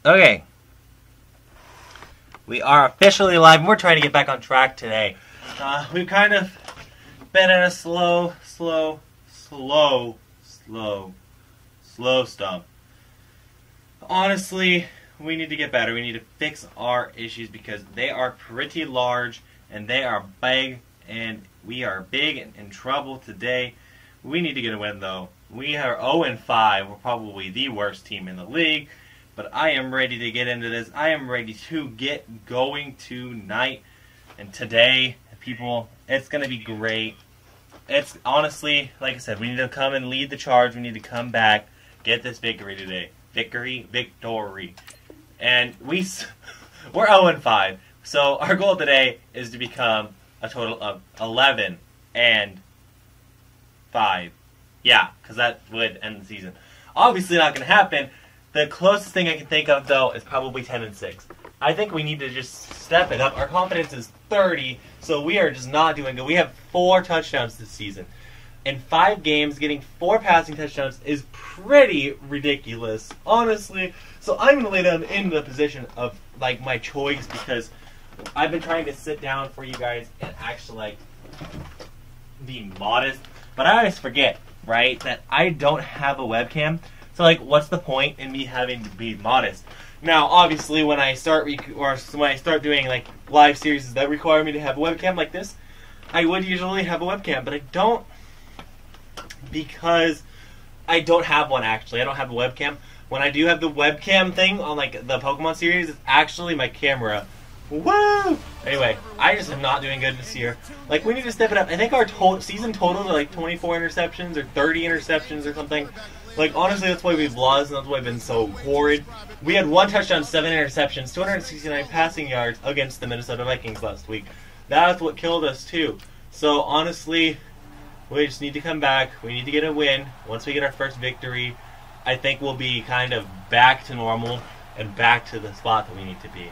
Okay. We are officially live, and we're trying to get back on track today. We've kind of been in a slow stump. Honestly, we need to get better. We need to fix our issues because they are pretty large, and they are big, and we are big and in trouble today. We need to get a win, though. We are 0-5. We're probably the worst team in the league. But I am ready to get into this. I am ready to get going tonight and today. People, it's going to be great. It's honestly, like I said, we need to come and lead the charge. We need to come back, get this victory today. Victory. And we're 0-5. So our goal today is to become a total of 11-5. Yeah, because that would end the season. Obviously not going to happen. The closest thing I can think of, though, is probably 10-6. I think we need to just step it up. Our confidence is 30, so we are just not doing good. We have 4 touchdowns this season. In 5 games, getting 4 passing touchdowns is pretty ridiculous, honestly. So I'm going to lay down in the position of, like, my choice because I've been trying to sit down for you guys and actually, like, be modest. But I always forget, right, that I don't have a webcam. So, like, what's the point in me having to be modest? Now, obviously, when I start doing like live series that require me to have a webcam like this, I would usually have a webcam, but I don't because I don't have one. Actually, I don't have a webcam. When I do have the webcam thing on like the Pokemon series, it's actually my camera. Woo! Anyway, I just am not doing good this year. Like, we need to step it up. I think our season totals are like 24 interceptions or 30 interceptions or something. Like, honestly, that's why we've lost, and that's why we've been so horrid. We had 1 touchdown, 7 interceptions, 269 passing yards against the Minnesota Vikings last week. That's what killed us, too. So, honestly, we just need to come back. We need to get a win. Once we get our first victory, I think we'll be kind of back to normal and back to the spot that we need to be.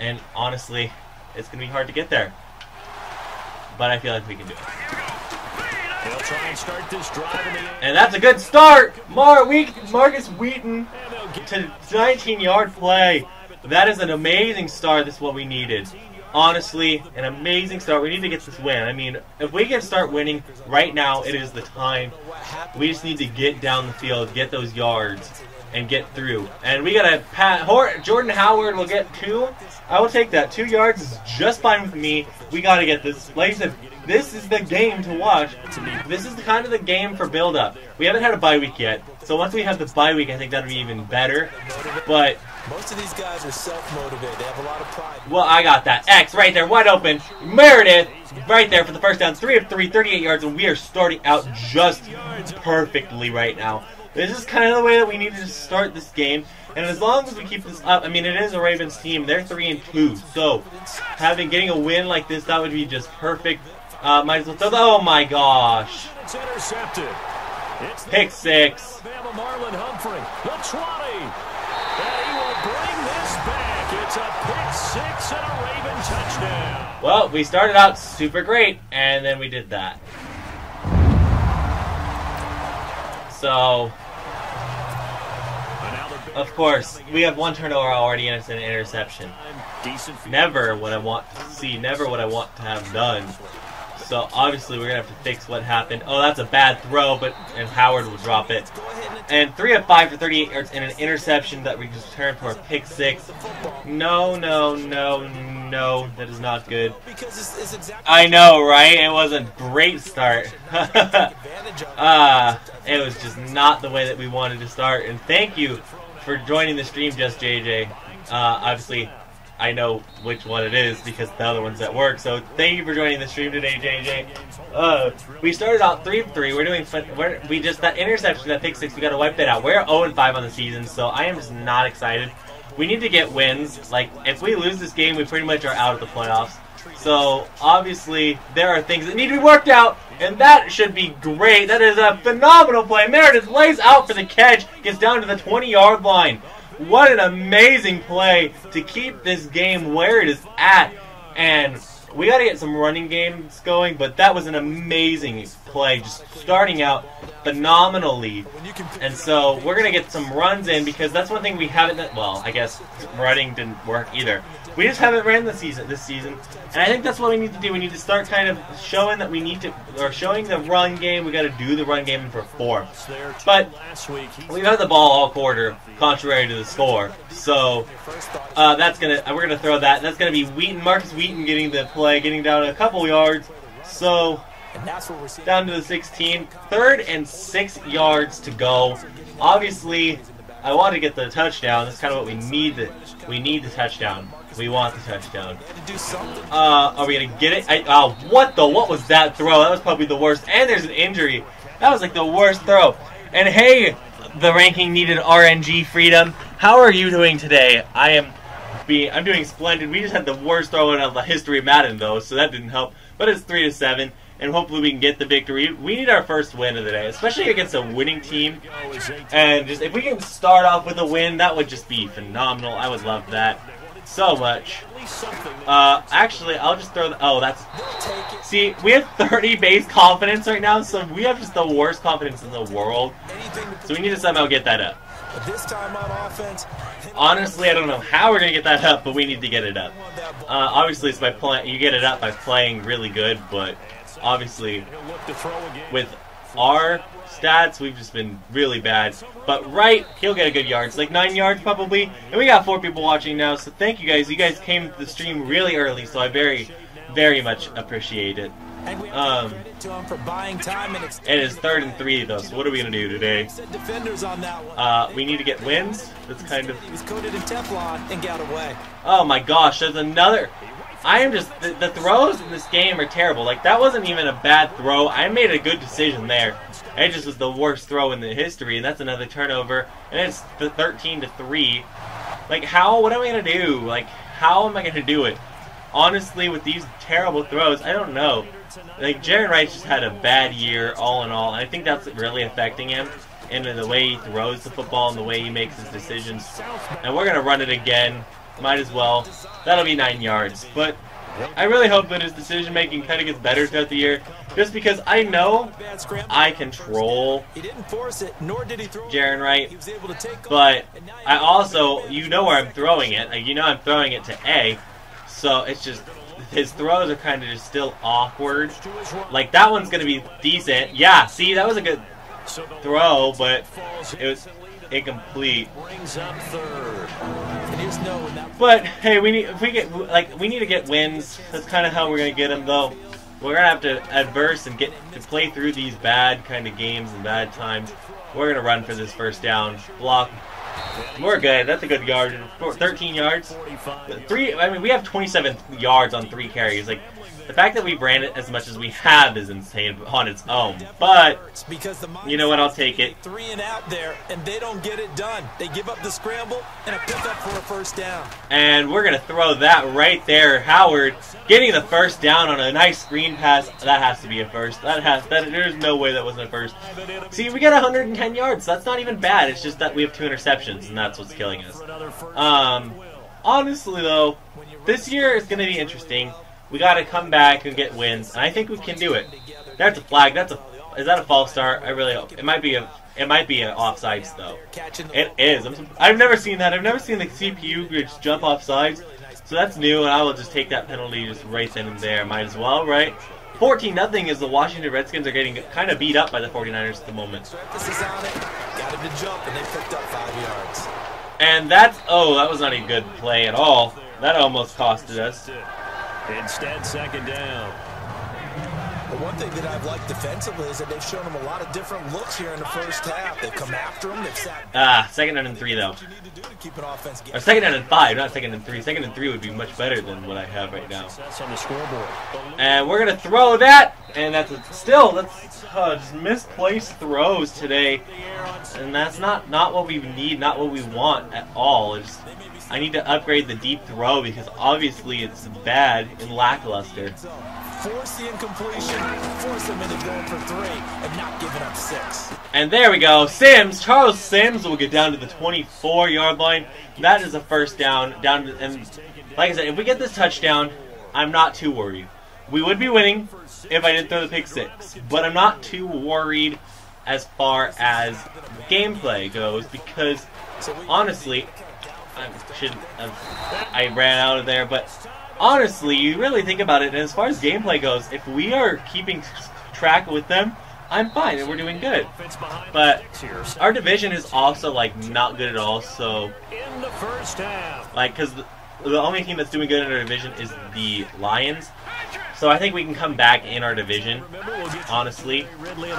And, honestly, it's going to be hard to get there. But I feel like we can do it. He'll try and start this drive in the end. And that's a good start! Marcus Wheaton to 19-yard play. That is an amazing start. This is what we needed. Honestly, an amazing start. We need to get this win. I mean, if we can start winning right now, it is the time. We just need to get down the field, get those yards, and get through. And we got to Jordan Howard will get 2. I will take that. 2 yards is just fine with me. We got to get this. Like I said, this is the game to watch. This is kind of the game for build-up. We haven't had a bye week yet, so once we have the bye week, I think that'll be even better. But most of these guys are self-motivated. They have a lot of pride. Well, I got that. X right there, wide open. Meredith right there for the first down. 3 of 3, 38 yards, and we are starting out just perfectly right now. This is kind of the way that we need to start this game. And as long as we keep this up, I mean, it is a Ravens team. They're 3-2. So, getting a win like this, that would be just perfect. Might as well throw. Oh my gosh! It's intercepted. Pick 6. Marlon Humphrey, the 20, and he will bring this back. It's a pick 6 and a Raven touchdown. Well, we started out super great, and then we did that. So, of course, we have 1 turnover already, and it's an interception. Never what I want to see. Never what I want to have done. So obviously we're gonna have to fix what happened. Oh, that's a bad throw, and Howard will drop it. And 3 of 5 for 38 yards and an interception that we just turned for a pick 6. No, that is not good. I know, right? It was a great start. It was just not the way that we wanted to start. And thank you for joining the stream, Just JJ. Obviously, I know which one it is because the other one's at work. So thank you for joining the stream today, JJ. We started out 3 of 3. We're doing that interception, that pick 6. We got to wipe that out. We're 0-5 on the season, so I am just not excited. We need to get wins. Like, if we lose this game, we pretty much are out of the playoffs. So obviously there are things that need to be worked out, and that should be great. That is a phenomenal play. Meredith lays out for the catch, gets down to the 20-yard line. What an amazing play to keep this game where it is at. And we got to get some running games going, but that was an amazing play. Just starting out phenomenally. And so we're going to get some runs in because that's one thing we haven't done. Well, I guess running didn't work either. We just haven't ran this season. And I think that's what we need to do. We need to start kind of showing that we need to, or showing the run game. We got to do the run game and perform. But we've had the ball all quarter, contrary to the score. So that's we're gonna throw that. That's gonna be Marcus Wheaton getting the play, getting down a couple yards. So down to the 16, 3rd and 6 yards to go. Obviously, I want to get the touchdown. That's kind of what we need. We need the touchdown. We want the touchdown. Are we gonna get it? What was that throw? That was probably the worst. And there's an injury. That was like the worst throw. And hey, the ranking needed RNG freedom. How are you doing today? I'm doing splendid. We just had the worst throw in the history of Madden though, so that didn't help. But it's 3-7. And hopefully we can get the victory. We need our first win of the day, especially against a winning team. And just if we can start off with a win, that would just be phenomenal. I would love that so much. Actually, I'll just throw see, we have 30 base confidence right now, so we have just the worst confidence in the world. So we need to somehow get that up. This time on offense, honestly, I don't know how we're gonna get that up, but we need to get it up. Obviously, it's by you get it up by playing really good, but obviously, with our stats, we've just been really bad. But Wright, he'll get a good yards, like 9 yards probably. And we got 4 people watching now, so thank you guys. You guys came to the stream really early, so I very, very much appreciate it. It is 3rd and 3 though, so what are we gonna do today? We need to get wins. That's kind of. He's coated in Teflon and got away. Oh my gosh, there's another. I am just the throws in this game are terrible. Like that wasn't even a bad throw. I made a good decision there. It just was the worst throw in the history, and that's another turnover. And it's 13-3. Like how? What am I gonna do? Like how am I gonna do it? Honestly, with these terrible throws, I don't know. Like Jayron Wright just had a bad year, all in all, and I think that's really affecting him in the way he throws the football and the way he makes his decisions. And we're gonna run it again. Might as well. That'll be 9 yards. But I really hope that his decision making kind of gets better throughout the year, just because I know I control Jayron Wright, but I also, you know where I'm throwing it. Like, you know I'm throwing it to A, so it's just his throws are kind of just still awkward. Like that one's gonna be decent. Yeah, see, that was a good throw, but it was incomplete. But hey, we need to get wins. That's kind of how we're gonna get them, though. We're gonna have to adverse and get to play through these bad kind of games and bad times. We're gonna run for this first down block. We're good. That's a good yard. 13 yards. I mean, we have 27 yards on 3 carries. Like, the fact that we ran it as much as we have is insane on its own. But you know what? I'll take it. 3 and out there, and they don't get it done. They give up the scramble and a pickup for a first down. And we're gonna throw that right there. Howard getting the first down on a nice screen pass. That has to be a first. There's no way that wasn't a first. See, we got 110 yards. That's not even bad. It's just that we have 2 interceptions, and that's what's killing us. Honestly, though, this year is gonna be interesting. We got to come back and get wins, and I think we can do it. That's a flag. Is that a false start? I really hope. It might be an offsides though. It is. I've never seen that. I've never seen the CPU just jump offsides, so that's new, and I will just take that penalty just right then and there. Might as well, right? 14-0 as the Washington Redskins are getting kind of beat up by the 49ers at the moment. Got him to jump, and they picked up 5 yards. And that was not a good play at all. That almost costed us. Instead, second down. The one thing that I've liked defensively is that they've shown them a lot of different looks here in the first half. They've come after them. They've sat. Second down and 3 though. What you need to do to keep an offense. Or second down and 5, not second and 3. Second and 3 would be much better than what I have right now. On the scoreboard. And we're gonna throw that, and that's just misplaced throws today, and that's not what we need, not what we want at all. I need to upgrade the deep throw because obviously it's bad and lackluster. Force the incompletion, force them into going for 3 and not giving up 6. And there we go. Charles Sims will get down to the 24-yard line. That is a first down. And like I said, if we get this touchdown, I'm not too worried. We would be winning if I didn't throw the pick 6, but I'm not too worried as far as gameplay goes, because honestly, I ran out of there, but honestly, you really think about it, and as far as gameplay goes, if we are keeping track with them, I'm fine, and we're doing good. But our division is also, like, not good at all, so, like, because the only team that's doing good in our division is the Lions. So I think we can come back in our division, honestly. I'm going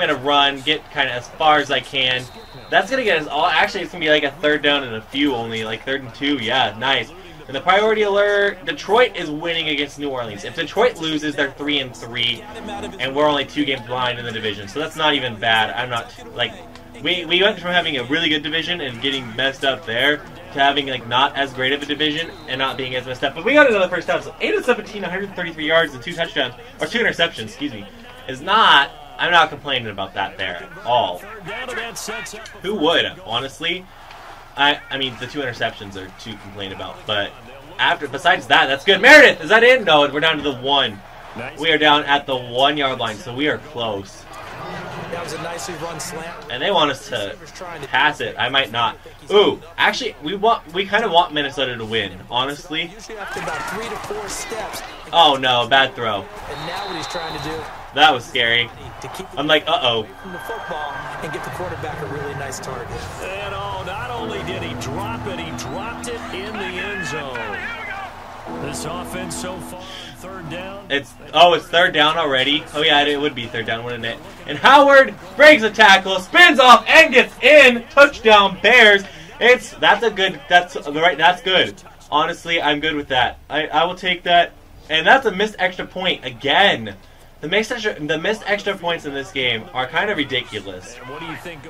to run, get kind of as far as I can. That's going to get us all, actually it's going to be like a third down and a few only, like 3rd and 2, yeah, nice. And the priority alert, Detroit is winning against New Orleans. If Detroit loses, they're 3-3, and we're only 2 games behind in the division. So that's not even bad. I'm not, like, we went from having a really good division and getting messed up there to having, like, not as great of a division and not being as messed up. But we got another first down, so 8 of 17, 133 yards and 2 touchdowns, or 2 interceptions, excuse me, is not, I'm not complaining about that there at all. Who would, honestly? I mean, the 2 interceptions are to complain about, but besides that, that's good. Meredith, is that in? No, we're down to the 1. We are down at the 1-yard line, so we are close. That was a nicely run slant. And they want us to pass it. I might not. Ooh, actually, we kind of want Minnesota to win, honestly. Oh no, bad throw. And now what he's trying to do. That was scary. I'm like, uh-oh. The football and get the quarterback a really nice target. And oh, not only did he drop it, he dropped it in the end zone. This offense so far, 3rd down. It's 3rd down already. Oh yeah, it would be 3rd down, wouldn't it? And Howard breaks a tackle, spins off, and gets in. Touchdown, Bears. That's good. Honestly, I'm good with that. I will take that. And that's a missed extra point again. The missed extra points in this game are kind of ridiculous.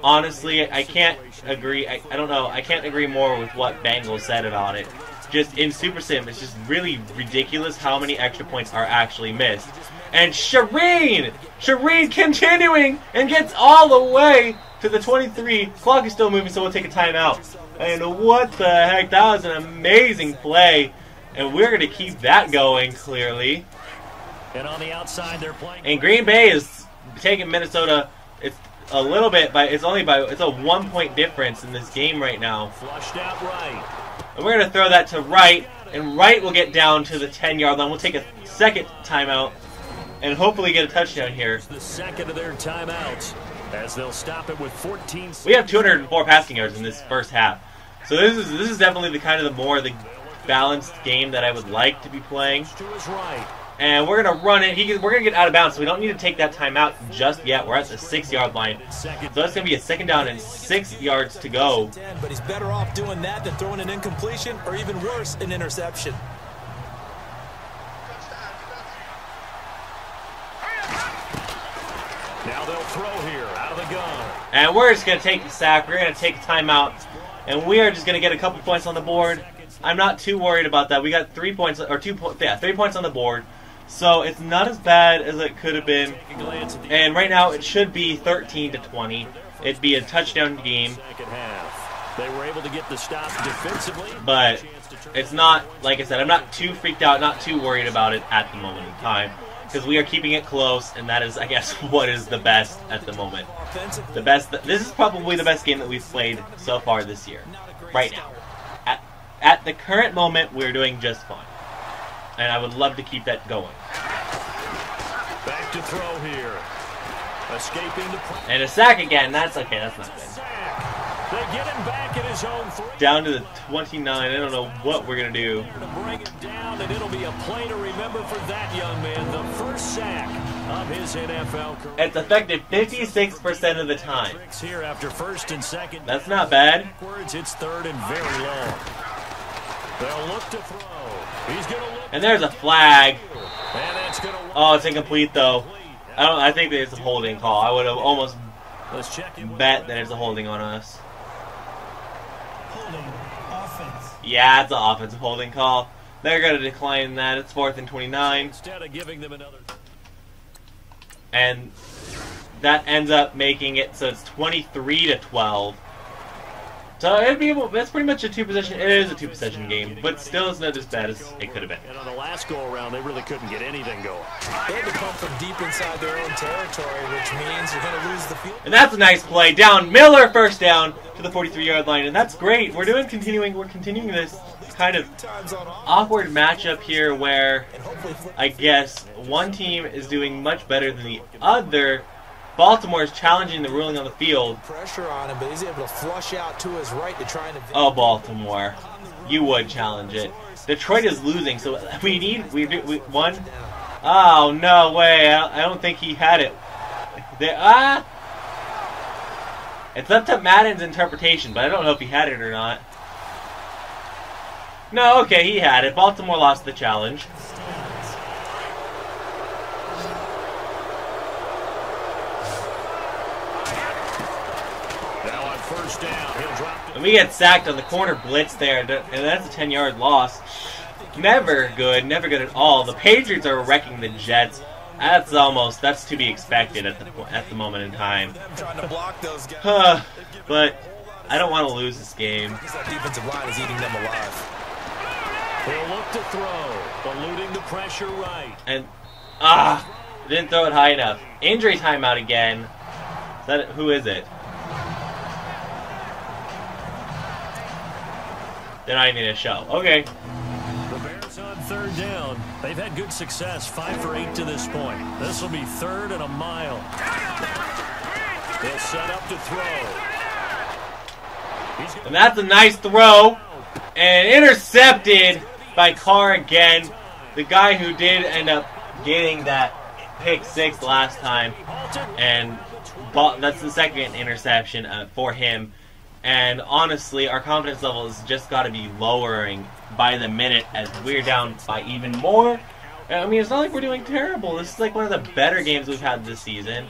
Honestly, I can't agree. I don't know. I can't agree more with what Bengals said about it. Just in Super Sim, it's just really ridiculous how many extra points are actually missed. And Shireen continuing and gets all the way to the 23. Clock is still moving, so we'll take a timeout. And what the heck? That was an amazing play. And we're going to keep that going, clearly. And on the outside, they're playing. And Green Bay is taking Minnesota. It's a little bit, but it's a 1-point difference in this game right now. Flushed out right. And we're going to throw that to Wright, and Wright will get down to the 10-yard line. We'll take a second timeout and hopefully get a touchdown here. It's the second of their timeouts as they'll stop it with 14. We have 204 passing yards in this first half. So this is definitely the more balanced game that I would like to be playing. To his right. And we're going to run it. We're going to get out of bounds, so we don't need to take that timeout just yet. We're at the 6-yard line. So it's going to be a 2nd down and 6 yards to go. But he's better off doing that than throwing an incompletion, or even worse, an interception. Now they'll throw here out of the gun. And we're just going to take the sack. We're going to take a timeout. And we are just going to get a couple points on the board. I'm not too worried about that. We got 3 points, or 3 points on the board. So it's not as bad as it could have been. And right now it should be 13-20. It'd be a touchdown game. They were able to get the stop defensively. But it's not, like I said, I'm not too freaked out, not too worried about it at the moment in time. Because we are keeping it close, and that is, I guess, what is the best at the moment. This is probably the best game that we've played so far this year. Right now. At the current moment, we're doing just fine. And I would love to keep that going. Back to throw here. Escaping the play. And a sack again. That's okay. That's not good. They get him back at his own 3. Down to the 29. I don't know what we're going to do. To bring it down, and it'll be a play to remember for that young man. The first sack of his NFL career. It's effective 56% of the time. Here after 1st and 2nd. That's not bad. Backwards, it's 3rd and very long. They'll look to throw. He's going to look. And there's a flag. And that's going to. Oh, it's incomplete though. I think that it's a holding call. I would have almost bet that it's a holding on us. Holding offense. Yeah, it's an offensive holding call. They're going to decline that. It's 4th and 29. Instead of giving them another. And that ends up making it so it's 23-12. So it'd be that's pretty much a two-possession. It is a two-possession game, but still it's not as bad as it could have been. And on the last go-around, they really couldn't get anything going. They had to come from deep inside their own territory, which means you're going to lose the field. And that's a nice play. Down Miller, first down to the 43-yard line, and that's great. We're continuing this kind of awkward matchup here where I guess one team is doing much better than the other. Baltimore is challenging the ruling on the field. Pressure on him, but he's able to flush out to his right to try and... Oh, Baltimore, you would challenge it. Detroit is losing, so we one. Oh no way! I don't think he had it. It's up to Madden's interpretation, but I don't know if he had it or not. No, okay, he had it. Baltimore lost the challenge. And we get sacked on the corner blitz there, and that's a 10-yard loss. Never good at all. The Patriots are wrecking the Jets. That's to be expected at the moment in time. But I don't want to lose this game. That defensive line is eating them alive. He'll look to throw, eluding the pressure right. And didn't throw it high enough. Injury timeout again. Who is it? They're not even going to show. Okay. The Bears on third down. They've had good success, 5 for 8 to this point. This will be 3rd and a mile. They'll set up to throw. And that's a nice throw. And intercepted by Carr again. The guy who did end up getting that pick 6 last time. And that's the second interception for him. And honestly, our confidence level has just got to be lowering by the minute as we're down by even more. I mean, it's not like we're doing terrible. This is like one of the better games we've had this season.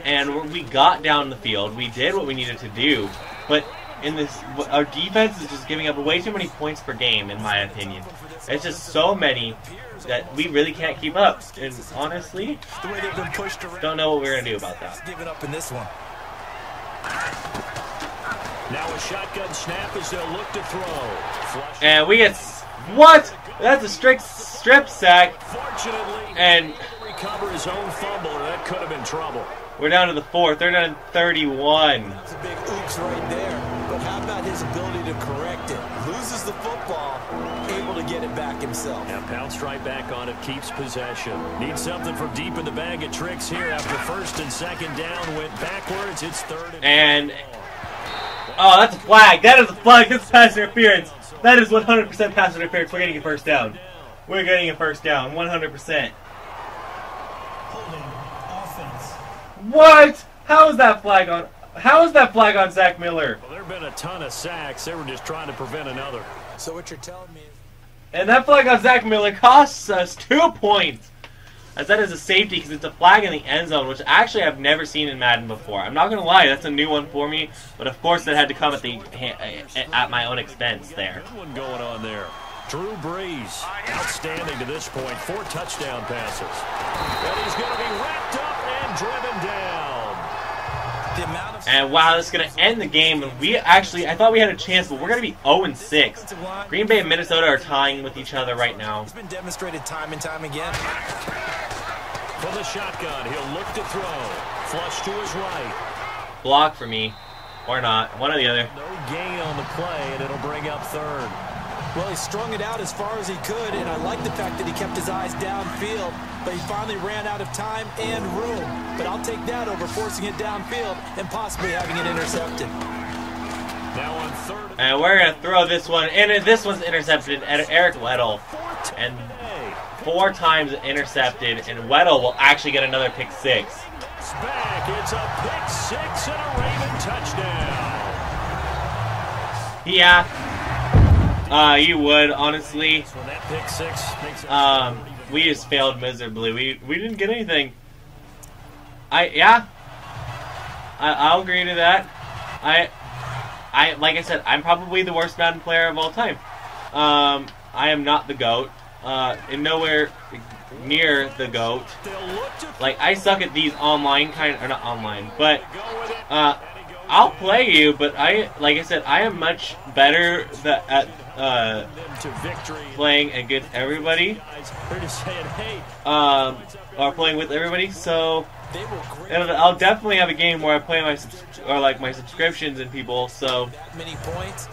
And we got down the field. We did what we needed to do. But in this, our defense is just giving up way too many points per game, in my opinion. It's just so many that we really can't keep up. And honestly, don't know what we're going to do about that. Giving up in this one. Now a shotgun snap as they'll look to throw. And we get what? That's a strip sack. Fortunately, and recover his own fumble, or that could have been trouble. We're down to the 4th. They're down 31. That's a big oops right there. But how about his ability to correct it? Loses the football, able to get it back himself. Now pounced right back on it, keeps possession. Needs something from deep in the bag of tricks here after 1st and 2nd down. Went backwards. It's 3rd and oh, that's a flag. That is a flag. That's pass interference. That is 100% pass interference. We're getting a first down. We're getting a first down. 100%. What? How is that flag on? How is that flag on Zach Miller? Well, there have been a ton of sacks. They were just trying to prevent another. So what you're telling me is... And that flag on Zach Miller costs us 2 points. As that is a safety because it's a flag in the end zone, which actually I've never seen in Madden before. I'm not going to lie, that's a new one for me. But of course that had to come at my own expense there. Good one going on there. Drew Brees, outstanding to this point. 4 touchdown passes. And he's going to be wrapped up and driven down. And wow, this is going to end the game. And I thought we had a chance, but we're going to be 0-6. Green Bay and Minnesota are tying with each other right now. It's been demonstrated time and time again. For the shotgun, he'll look to throw. Flush to his right. Block for me. Or not. One or the other. No gain on the play, and it'll bring up 3rd. Well, he strung it out as far as he could, and I like the fact that he kept his eyes downfield, but he finally ran out of time and room. But I'll take that over forcing it downfield and possibly having it intercepted. Now on 3rd. And we're going to throw this one, and this one's intercepted at Eric Weddle. And 4 times intercepted, and Weddle will actually get another pick 6. It's back. It's a pick 6 and a Raven touchdown. Yeah. You would, honestly. When that pick 6 makes we just failed miserably. We didn't get anything. I'll agree to that. Like I said, I'm probably the worst Madden player of all time. I am not the GOAT. And nowhere near the GOAT. Like, I suck at these online not online, but I'll play you, but like I said, I am much better at playing against everybody. Or playing with everybody. So I'll definitely have a game where I play my subscriptions and people. So,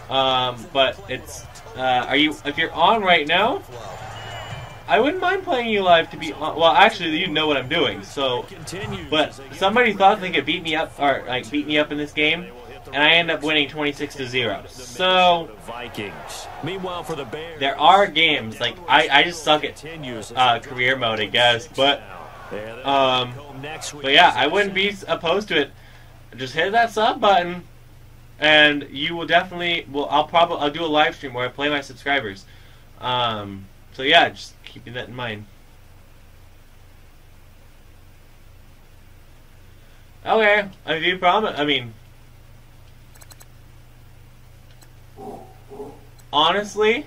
but it's if you're on right now, I wouldn't mind playing you live to be on. Well, actually, you know what I'm doing. So, but somebody thought they could beat me up in this game, and I end up winning 26-0. So, Meanwhile, for the Bears, there are games like I just suck at career mode, I guess. But yeah, I wouldn't be opposed to it. Just hit that sub button, and you will definitely. Well, I'll do a live stream where I play my subscribers. So yeah, just keeping that in mind. Okay, I do promise. I mean, honestly,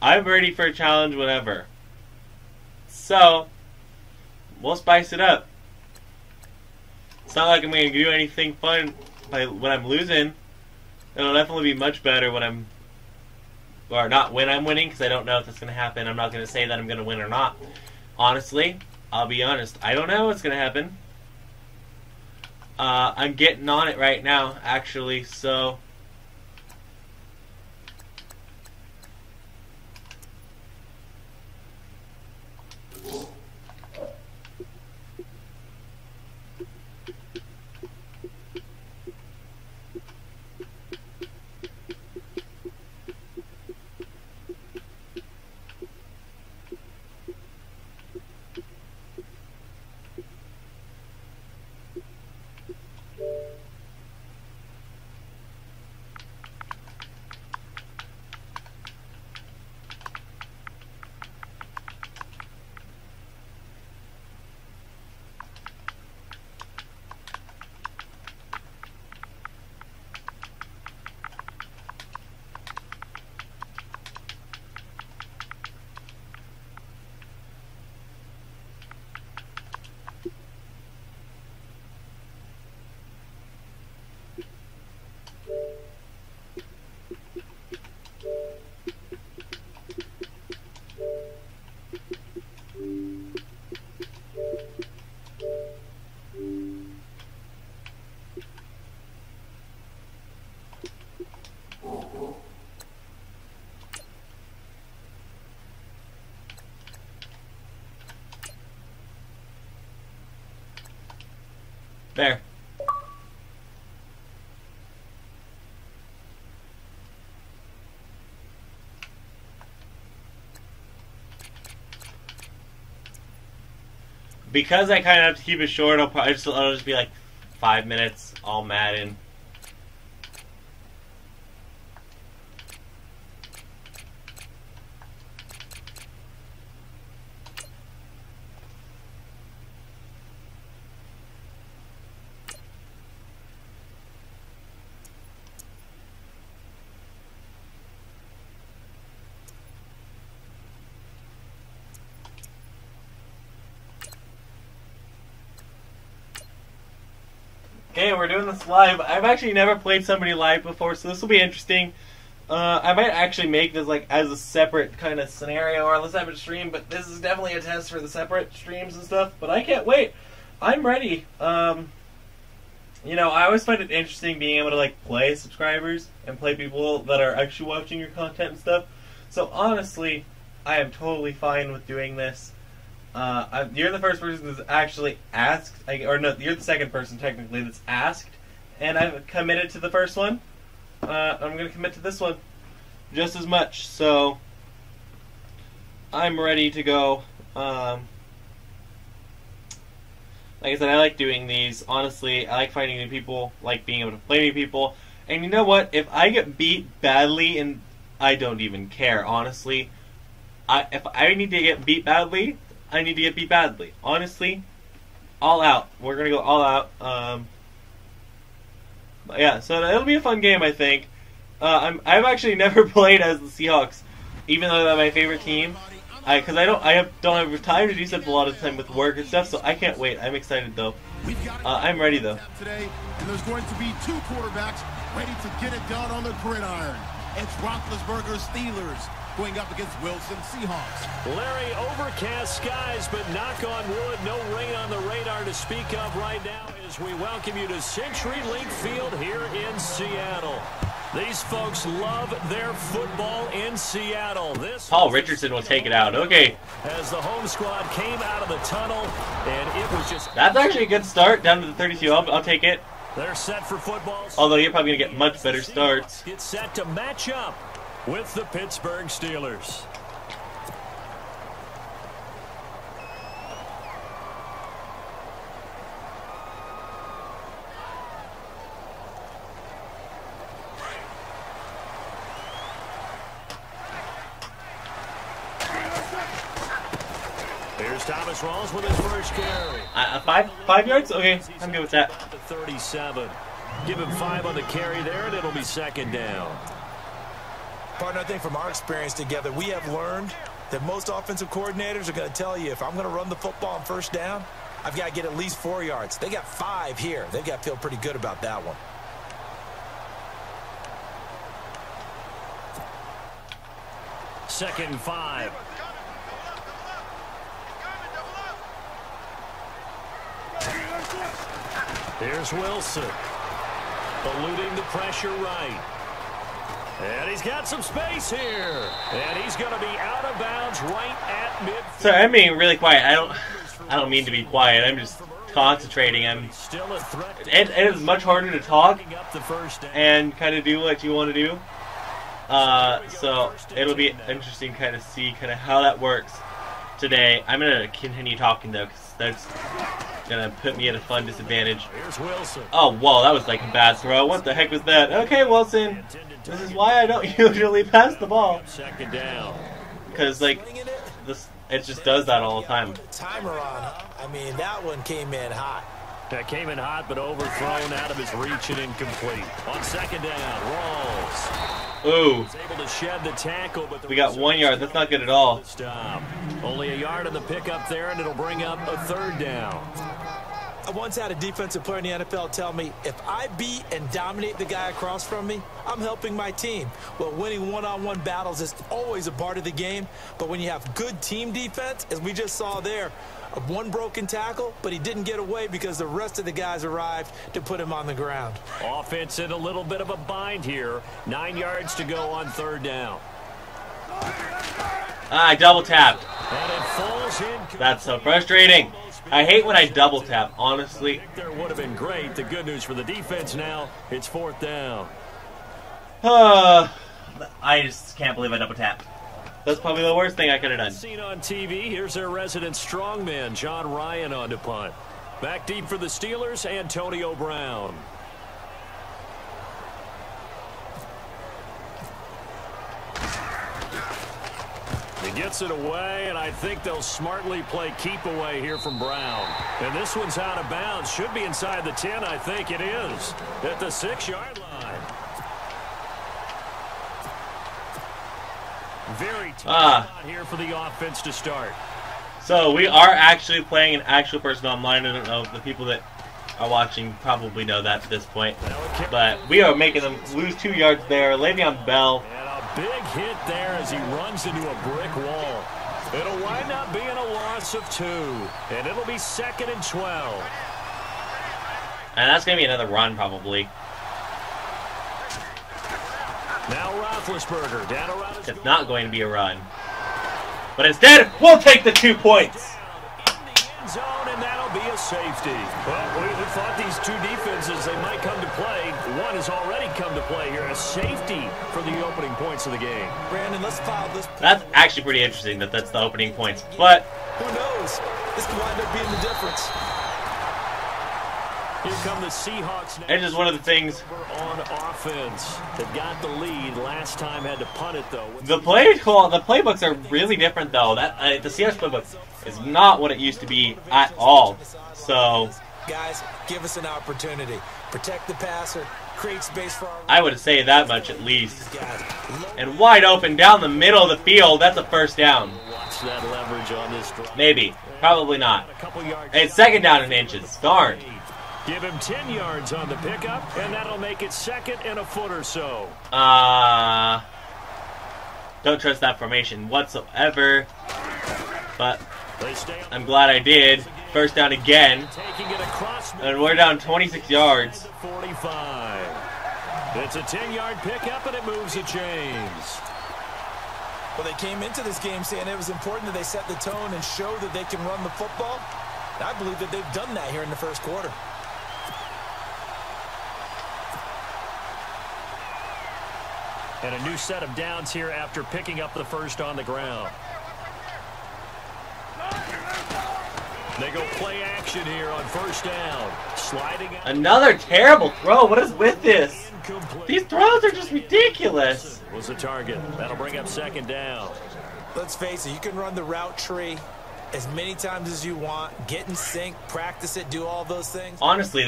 I'm ready for a challenge whenever. So, we'll spice it up. It's not like I'm going to do anything fun when I'm losing. It'll definitely be much better when I'm... Or not when I'm winning, because I don't know if that's going to happen. I'm not going to say that I'm going to win or not. Honestly, I'll be honest. I don't know what's going to happen. I'm getting on it right now, actually, so... There. Because I kind of have to keep it short, I'll just be like 5 minutes, all Madden. Okay, we're doing this live. I've actually never played somebody live before, so this will be interesting. I might actually make this like as a separate kind of scenario or a separate stream, but this is definitely a test for the separate streams and stuff. But I can't wait. I'm ready. You know, I always find it interesting being able to like play subscribers and play people that are actually watching your content and stuff. So honestly, I am totally fine with doing this. You're the first person that's actually asked, or no, you're the second person technically that's asked, and I've committed to the first one. I'm going to commit to this one just as much, so I'm ready to go. Like I said, I like doing these. Honestly, I like finding new people, like being able to play new people. And you know what? If I get beat badly, and I don't even care, honestly. If I need to get beat badly, I need to get beat badly. Honestly, all out. We're going to go all out. But yeah, so it'll be a fun game, I think. I've actually never played as the Seahawks, even though they're my favorite team. Because I don't have time to do stuff a lot of the time with work and stuff, so I can't wait. I'm excited though. I'm ready though. Today, and there's going to be 2 quarterbacks ready to get it done on the gridiron. It's Roethlisberger's Steelers going up against Wilson Seahawks. Larry, overcast skies, but knock on wood, no rain on the radar to speak of right now as we welcome you to CenturyLink Field here in Seattle. These folks love their football in Seattle. This Paul Richardson will take it out. Okay. As the home squad came out of the tunnel, and it was just... That's actually a good start, down to the 32. I'll take it. They're set for football. Although you're probably going to get much better starts. It's set to match up with the Pittsburgh Steelers. Here's Thomas Rawls with his first carry. 5 yards? Okay, I'm good with that. 37. Give him 5 on the carry there, and it'll be 2nd down. Partner, I think from our experience together, we have learned that most offensive coordinators are going to tell you, if I'm going to run the football on 1st down, I've got to get at least 4 yards. They got 5 here. They've got to feel pretty good about that one. Second and 5. Here's Wilson. Eluding the pressure right. And he's got some space here. And he's going to be out of bounds right at midfield. Sorry, I'm being really quiet. I don't mean to be quiet. I'm just concentrating. Still a threat. It is much harder to talk and kind of do what you want to do. So it'll be interesting kind of see kind of how that works today. I'm going to continue talking though, because that's going to put me at a fun disadvantage. Here's Wilson. Oh, whoa, that was like a bad throw. What the heck was that? Okay, Wilson. This is why I don't usually pass the ball. 2nd down. Because, like, it just does that all the time. Timer on. I mean, that one came in hot. That came in hot, but overthrown out of his reach and incomplete. On 2nd down, Rawls. Ooh. Was able to shed the tackle, but We got 1 yard. That's not good at all. Stop. Only a yard on the pickup there, and it'll bring up a 3rd down. I once had a defensive player in the NFL tell me, if I beat and dominate the guy across from me, I'm helping my team. Well, winning one-on-one battles is always a part of the game, but when you have good team defense, as we just saw there, one broken tackle, but he didn't get away because the rest of the guys arrived to put him on the ground. Offense in a little bit of a bind here. 9 yards to go on 3rd down. I double tapped. And it falls in. That's so frustrating. I hate when I double tap, honestly. There would have been great. The good news for the defense now, it's 4th down. I just can't believe I double tapped. That's probably the worst thing I could have done. Seen on TV, here's their resident strongman, John Ryan, on to punt. Back deep for the Steelers, Antonio Brown. He gets it away, and I think they'll smartly play keep away here from Brown. And this one's out of bounds. Should be inside the 10, I think it is. At the 6-yard line. Very tough here for the offense to start. So we are actually playing an actual person online. I don't know if the people that are watching probably know that at this point. But we are making them lose 2 yards there. Le'Veon Bell. And a big hit there as he runs into a brick wall. It'll wind up being a loss of 2. And it'll be 2nd and 12. And that's going to be another run probably. Now Roethlisberger down around his It's not going to be a run. But instead, we'll take the 2 points. in the end zone, and that'll be a safety. Well, we thought these two defenses, they might come to play. One has already come to play here. A safety for the opening points of the game. Brandon, let's file this. That's actually pretty interesting that that's the opening points. But who knows? This could wind up being the difference. Here come the Seahawks now. it's just one of the things. On offense. They've got the lead. Last time had to punt it, though. The playbooks are really different, though. That the Seahawks playbook is not what it used to be at all. So, guys, give us an opportunity. Protect the passer. Create space for our... I would say that much at least. And wide open down the middle of the field. That's a first down. much that leverage on this drive. Maybe. Probably not. It's second down in inches. Darn. Give him 10 yards on the pickup, and that'll make it second and a foot or so. Don't trust that formation whatsoever. But I'm glad I did. First down again. And we're down 26 yards. 45. It's a 10-yard pickup, and it moves the chains. Well, they came into this game saying it was important that they set the tone and show that they can run the football. I believe that they've done that here in the first quarter. And a new set of downs here after picking up the first on the ground. They go play action here on first down. Sliding out. Another terrible throw. What is with this? These throws are just ridiculous. Was the target. That'll bring up second down. Let's face it, you can run the route tree as many times as you want. Get in sync, practice it, do all those things. Honestly,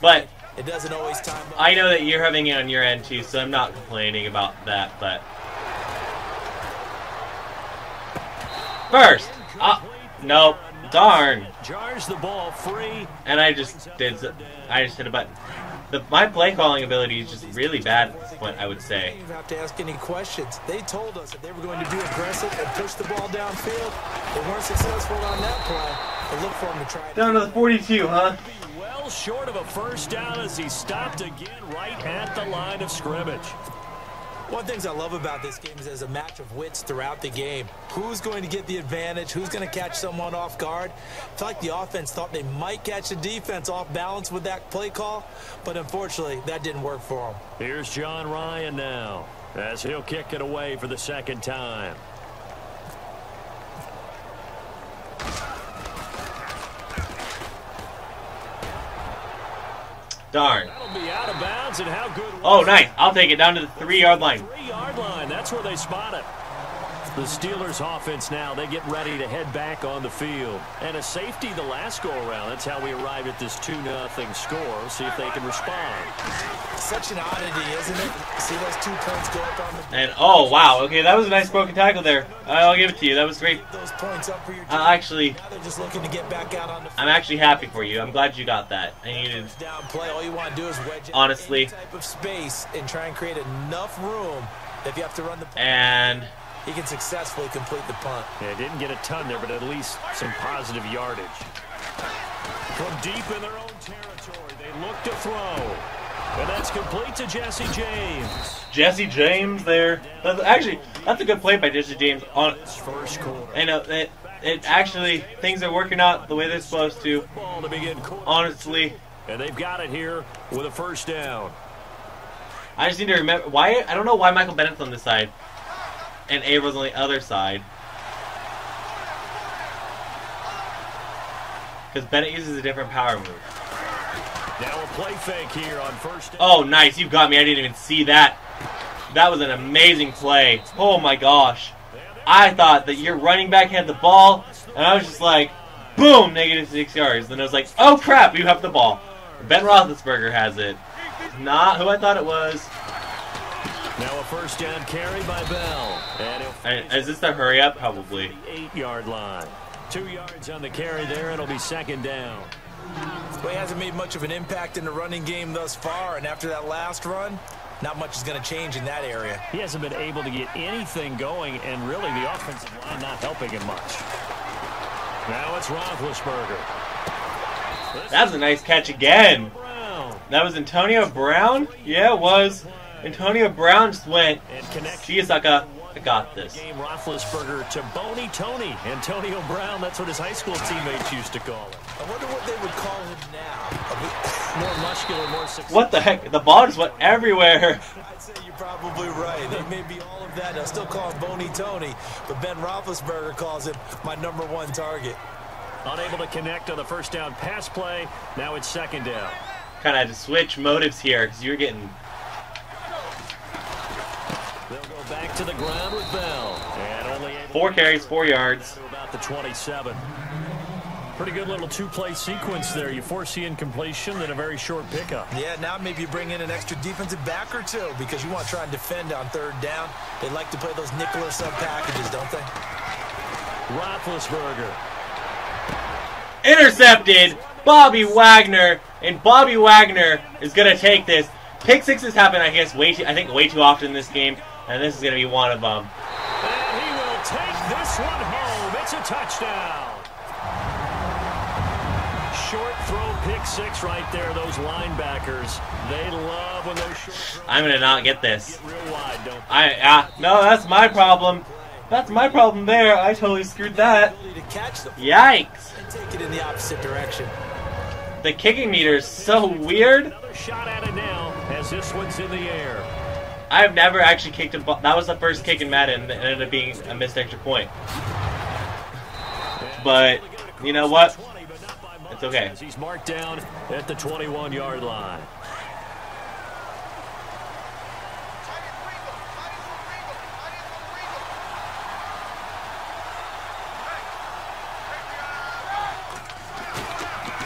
but it doesn't always time up. I know that you're having it on your end too, so I'm not complaining about that. But first, nope, darn. Jars the ball free. And I just hit a button. My play calling ability is just really bad at this point, I would say. You don't have to ask any questions. They told us that they were going to be aggressive and push the ball downfield. They weren't successful on that play. But look for them to try. Down to the 42, huh? Well short of a first down as he stopped again right at the line of scrimmage. One of the things I love about this game is there's a match of wits throughout the game. Who's going to get the advantage? Who's going to catch someone off guard? I feel like the offense thought they might catch the defense off balance with that play call, but unfortunately, that didn't work for them. Here's John Ryan now as he'll kick it away for the second time. Darn. That'll be out of bounds, and how good was Oh, nice. I'll take it down to the 3-yard line. 3-yard line. That's where they spot it. The Steelers offense now, they get ready to head back on the field. And a safety the last go-around. That's how we arrived at this 2-0 score. See if they can respond. Such an oddity, isn't it? See those 2 points go up on the... And, oh, wow. Okay, that was a nice broken tackle there. I'll give it to you. That was great. Those points up for your team. Actually, now they're just looking to get back out on the field. I'm actually happy for you. I'm glad you got that. I needed... Down play, all you want to do is wedge it Honestly. in any type of space and try and create enough room that if you have to run the... And... he can successfully complete the punt. Yeah, didn't get a ton there, but at least some positive yardage. From deep in their own territory, they look to throw. And that's complete to Jesse James. Jesse James there. Actually, that's a good play by Jesse James. On First quarter. And it actually, things are working out the way they're supposed to. Ball to begin. Honestly. And they've got it here with a first down. I just need to remember why. I don't know why Michael Bennett's on this side and Avril's on the other side. Because Bennett uses a different power move. Now a play fake here on first down. Oh, nice. You got me. I didn't even see that. That was an amazing play. Oh, my gosh. I thought that your running back had the ball, and I was just like, boom, -6 yards. Then I was like, oh, crap, you have the ball. Ben Roethlisberger has it. Not who I thought it was. Now a first down carry by Bell. And is this the hurry up? Probably. 8-yard line. 2 yards on the carry there. It'll be second down. Well, he hasn't made much of an impact in the running game thus far, and after that last run, not much is going to change in that area. He hasn't been able to get anything going, and really the offensive line not helping him much. Now it's Roethlisberger. That was a nice catch again. That was Antonio Brown? Yeah, it was. Antonio Brown just went, Shiosaka, I got this. Game Roethlisberger to Boney Tony. Antonio Brown, that's what his high school teammates used to call him. I wonder what they would call him now. More muscular, more successful. What the heck? The ball just went everywhere. I'd say you're probably right. They may be all of that. They'll still call him Boney Tony, but Ben Roethlisberger calls him my #1 target. Unable to connect on the first down pass play. Now it's second down. Kind of had to switch motives here because you're getting... They'll go back to the ground with Bell. And only 4 carries, 4 yards. To about the 27. Pretty good little two-play sequence there. You force the incompletion, then a very short pickup. Yeah, now maybe you bring in an extra defensive back or two because you want to try and defend on third down. They like to play those nickel or sub packages, don't they? Roethlisberger. Intercepted. Bobby Wagner. And Bobby Wagner is going to take this. Pick sixes happen, I guess, way too often in this game. And this is going to be one of them. And he will take this one home. It's a touchdown. Short throw, pick six right there. Those linebackers, they love when those short throws. I'm going to not get this. Get real wide, don't they? No, that's my problem. That's my problem there. I totally screwed that. Yikes. And take it in the opposite direction. The kicking meter is so weird. Another shot at it now as this one's in the air. I've never actually kicked a ball. That was the first kick in Madden that ended up being a missed extra point. But, you know what? It's okay. He's marked down at the 21-yard line.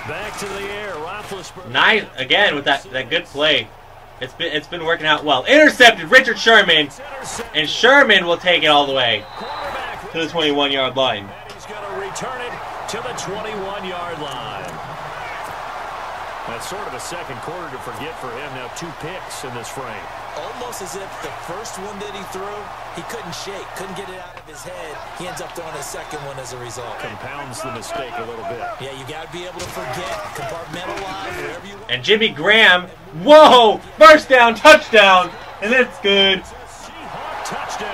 Back to the air, Roethlisberger. Nice again with that good play. It's been working out well. Intercepted, Richard Sherman, and Sherman will take it all the way to the 21-yard line. And he's going to return it to the 21-yard line. That's sort of a second quarter to forget for him. Now 2 picks in this frame. Almost as if the first one that he threw, he couldn't shake, couldn't get it out of his head. He ends up throwing a second one as a result. Compounds the mistake a little bit. Yeah, you got to be able to forget, compartmentalize, whatever you want. And Jimmy Graham, whoa, first down, touchdown, and it's good. Seahawk touchdown.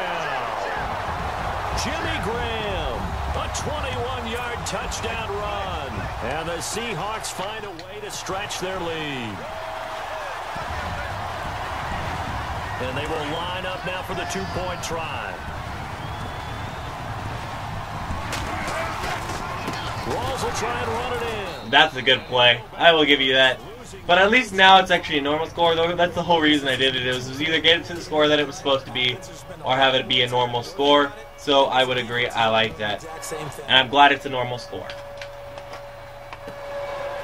Jimmy Graham, a 21-yard touchdown run. And the Seahawks find a way to stretch their lead. And they will line up now for the 2-point try. Rawls will try and run it in. That's a good play. I will give you that. But at least now it's actually a normal score. Though that's the whole reason I did it. It was either get it to the score that it was supposed to be, or have it be a normal score. So I would agree. I like that, and I'm glad it's a normal score.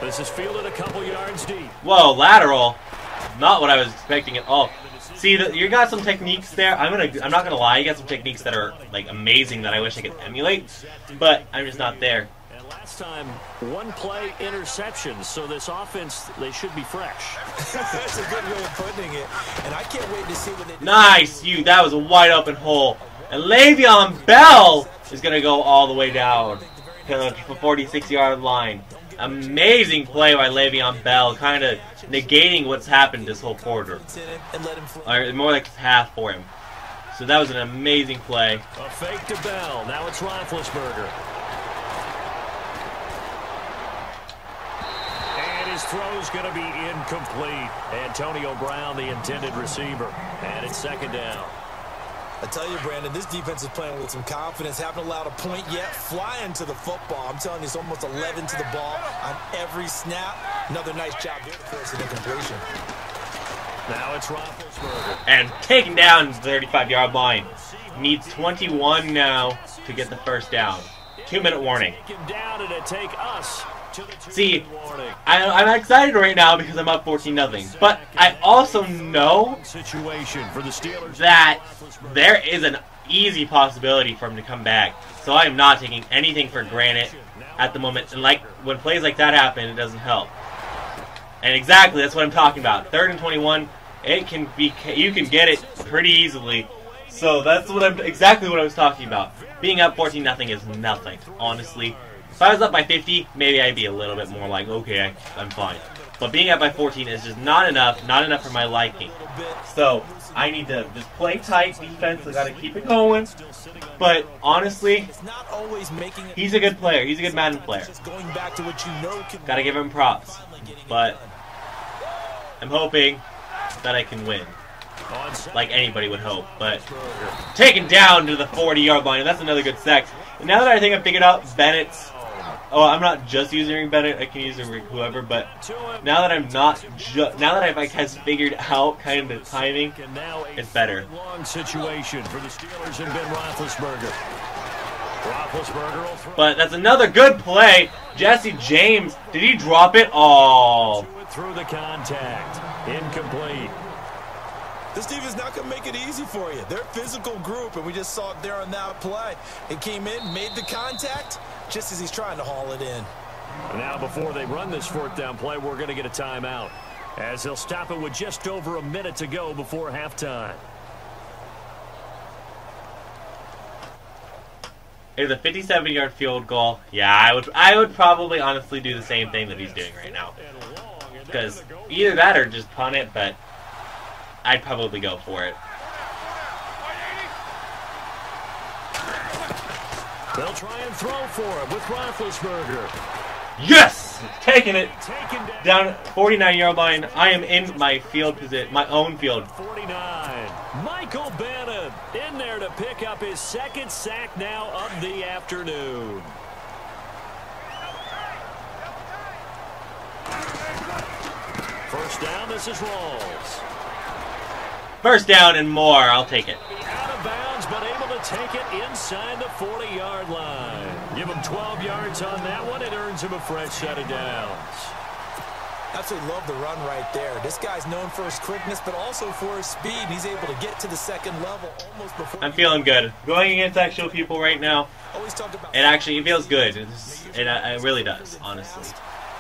This is fielded a couple yards deep. Whoa, lateral. Not what I was expecting at all. See, you got some techniques there. I'm not gonna lie. You got some techniques that are like amazing that I wish I could emulate, but I'm just not there. And last time, 1-play interceptions. So this offense, they should be fresh. That's a good way of putting it. And I can't wait to see what they do. Nice, that was a wide open hole. And Le'Veon Bell is gonna go all the way down to the 46-yard line. Amazing play by Le'Veon Bell, kind of negating what's happened this whole quarter. Or more like half for him. So that was an amazing play. A fake to Bell. Now it's Roethlisberger. And his throw's going to be incomplete. Antonio Brown, the intended receiver. And it's second down. I tell you, Brandon, this defense is playing with some confidence. Haven't allowed a point yet. Flying to the football. I'm telling you, it's almost 11 to the ball on every snap. Another nice job here to force an incompletion. Now it's Roethlisberger. And taken down to the 35-yard line. Needs 21 now to get the first down. 2-minute warning. Down and take us to the See, I'm excited right now because I'm up 14-0. But I also know situation for the Steelers that there is an easy possibility for him to come back. So I am not taking anything for granted at the moment. And like when plays like that happen, it doesn't help. And exactly, that's what I'm talking about. 3rd and 21, you can get it pretty easily. So that's exactly what I was talking about. Being up 14-0 is nothing, honestly. If I was up by 50, maybe I'd be a little bit more like, okay, I'm fine. But being up by 14 is just not enough for my liking. So I need to just play tight defense. I got to keep it going. But honestly, he's a good player. He's a good Madden player. Got to give him props. But I'm hoping that I can win. Like anybody would hope. But taken down to the 40-yard line. And that's another good sack. And now that I think I've figured out Bennett's... Oh, I'm not just using Bennett. I can use whoever, but now that I'm not, now that I've has figured out kind of the timing, it's better. Long situation for the Steelers and Ben Roethlisberger. But that's another good play. Jesse James, did he drop it? Oh, through the contact, incomplete. This defense is not going to make it easy for you. They're a physical group, and we just saw it there on that play. It came in, made the contact, just as he's trying to haul it in. Now, before they run this fourth down play, we're going to get a timeout, as he'll stop it with just over a minute to go before halftime. It's a 57-yard field goal. Yeah, I would probably honestly do the same thing that he's doing right now. Because either that or just punt it, but I'd probably go for it. They'll try and throw for it with Roethlisberger. Yes! Taking it down 49-yard line. I am in my field position, my own field. 49. Michael Bannon in there to pick up his second sack now of the afternoon. First down, this is Rawls. First down and more. I'll take it. Out of bounds, but able to take it inside the 40-yard line. Give him 12 yards on that one. It earns him a fresh set of downs. Absolutely love the run right there. This guy's known for his quickness, but also for his speed. He's able to get to the second level almost before. I'm feeling good. Going against actual people right now, it feels good. It really does, honestly.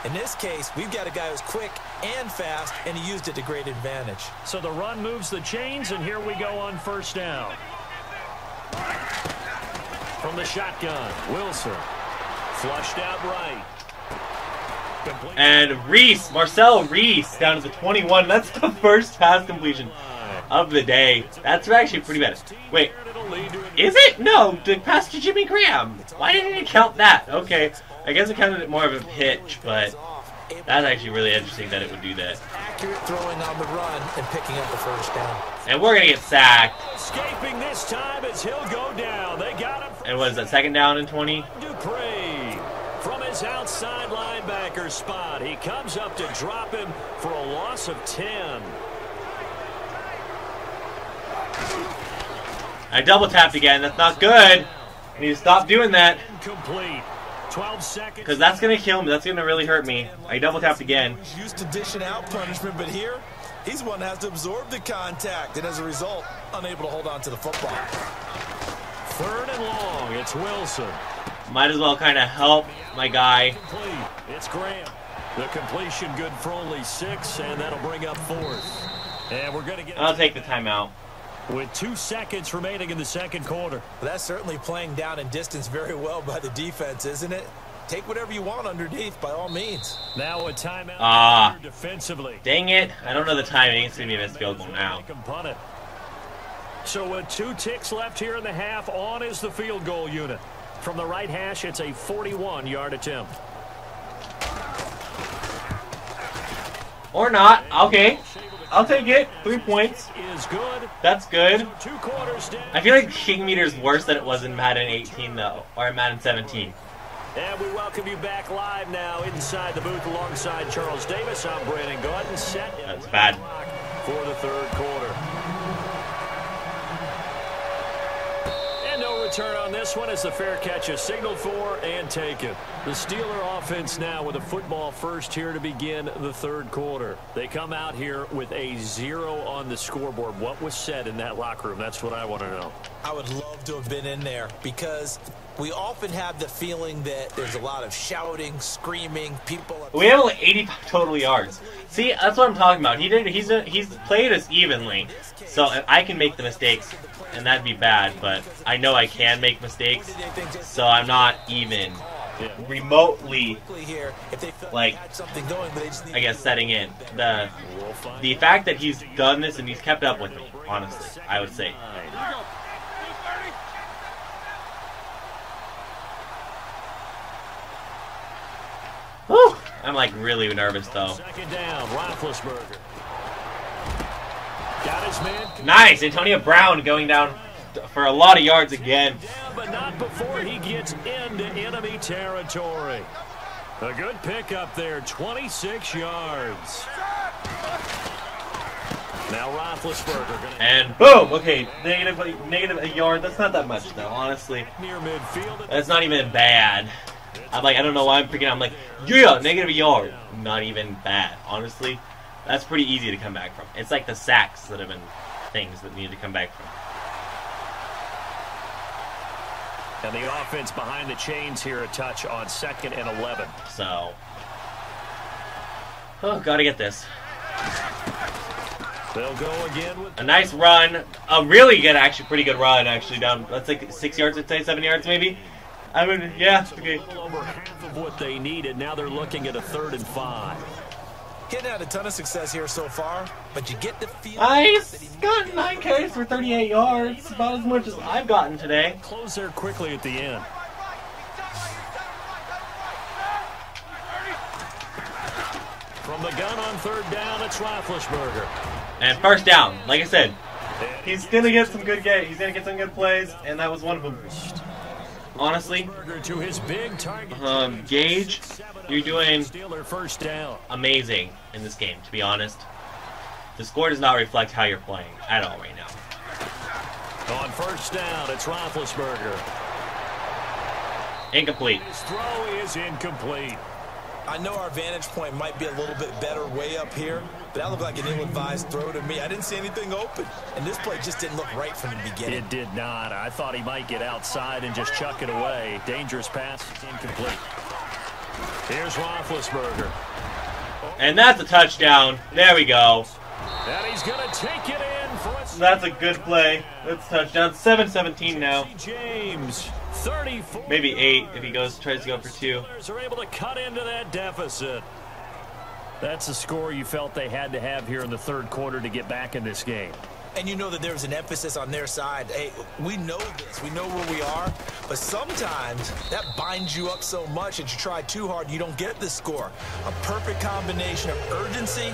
In this case, we've got a guy who's quick and fast, and he used it to great advantage. So the run moves the chains, and here we go on first down. From the shotgun, Wilson. Flushed out right. And Marcel Reese down to the 21. That's the first pass completion of the day. That's actually pretty bad. Wait, is it? No, the pass to Jimmy Graham. Why didn't it count that? Okay, I guess it counted it more of a pitch, but that's actually really interesting that it would do that. Accurate throwing on the run and picking up the first down. And we're gonna get sacked. Escaping this time as he'll go down. They got him. And what is that? Second down and 20. Dupree from his outside linebacker spot. He comes up to drop him for a loss of 10. I double tapped again. That's not good. I need to stop doing that. Complete. 12 seconds. Because that's going to kill me. That's going to really hurt me. I double tapped again. He's used to dishing out punishment, but here, he's one that has to absorb the contact, and as a result, unable to hold on to the football. Third and long. It's Wilson. Might as well kind of help my guy. Complete. It's Graham. The completion good for only 6, and that'll bring up fourth. And we're going to get. I'll take the timeout. With 2 seconds remaining in the second quarter. Well, that's certainly playing down and distance very well by the defense, isn't it? Take whatever you want underneath, by all means. Now a timeout defensively. Dang it. I don't know the timing. It's going to be a missed field goal now. So with 2 ticks left here in the half, on is the field goal unit. From the right hash, it's a 41-yard attempt. Or not. Okay. I'll take it. 3 points. Is good. That's good. 2 quarters down. I feel like King Meter is worse than it was in Madden 18, though. Or in Madden 17. And we welcome you back live now inside the booth alongside Charles Davis. I'm Brandon Gordon. Set. That's bad. For the third quarter. And no return on this one as the fair catch is signaled for and taken. The Steeler offense now with a football first here to begin the third quarter. They come out here with a 0 on the scoreboard. What was said in that locker room? That's what I want to know. I would love to have been in there because we often have the feeling that there's a lot of shouting, screaming, people. We have only 80 total yards. See, that's what I'm talking about. He's played us evenly, so I can make the mistakes, and that'd be bad. But I know I can make mistakes, so I'm not even remotely like I guess setting in the fact that he's done this and he's kept up with me. Honestly, I would say. Whew. I'm like really nervous though. Second down, Roethlisberger. Got his man. Nice, Antonio Brown going down for a lot of yards again. Down, but not before he gets into enemy territory. A good pickup there, 26 yards. Now Roethlisberger. And boom! Okay, negative a yard. That's not that much though, honestly. Near midfield. That's not even bad. I'm like, I don't know why I'm freaking out. I'm like, yeah, negative a yard. Not even bad. Honestly, that's pretty easy to come back from. It's like the sacks that have been things that need to come back from. And the offense behind the chains here, a touch on 2nd and 11. So, oh, gotta get this. They'll go again with a nice run, a really good, actually pretty good run, actually down. That's like 6 yards, I'd say 7 yards maybe. I mean, yeah, okay. A little over half of what they needed. Now they're looking at a 3rd and 5. Getting had a ton of success here so far, but you get the feeling. Nice! Got 9 carries for 38 yards, about as much as I've gotten today. Close there quickly at the end. From the gun on 3rd down, it's Roethlisberger. And 1st down, like I said, he's gonna get some good he's gonna get some good plays, and that was one of them. Honestly, To his big target. Gage, you're doing first down. amazing in this game, to be honest. The score does not reflect how you're playing at all right now. On 1st down, it's Roethlisberger. Incomplete. His throw is incomplete. I know our vantage point might be a little bit better way up here, but that looked like an ill-advised throw to me. I didn't see anything open, and this play just didn't look right from the beginning. It did not. I thought he might get outside and just chuck it away. Dangerous pass, incomplete. Here's Roethlisberger. And that's a touchdown. There we go. And he's going to take it in for a... That's a good play. That's a touchdown. 7-17 now. James, 34. Maybe 8 if he tries to go for 2. Are able to cut into that deficit. That's a score you felt they had to have here in the 3rd quarter to get back in this game. And you know that there's an emphasis on their side. Hey, we know this. We know where we are. But sometimes that binds you up so much that you try too hard, you don't get the score. A perfect combination of urgency,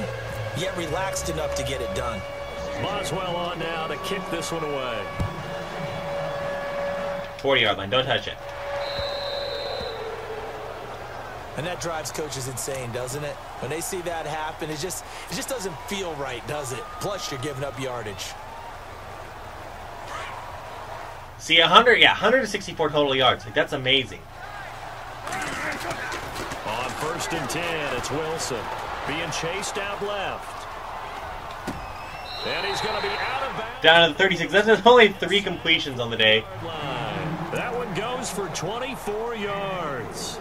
yet relaxed enough to get it done. Boswell on now to kick this one away. 40-yard line. Don't touch it. And that drives coaches insane, doesn't it? When they see that happen, it just doesn't feel right, does it? Plus, you're giving up yardage. See, 164 total yards. Like, that's amazing. On 1st and 10, it's Wilson being chased out left. And he's going to be out of bounds. Down to the 36. That's only 3 completions on the day. That one goes for 24 yards.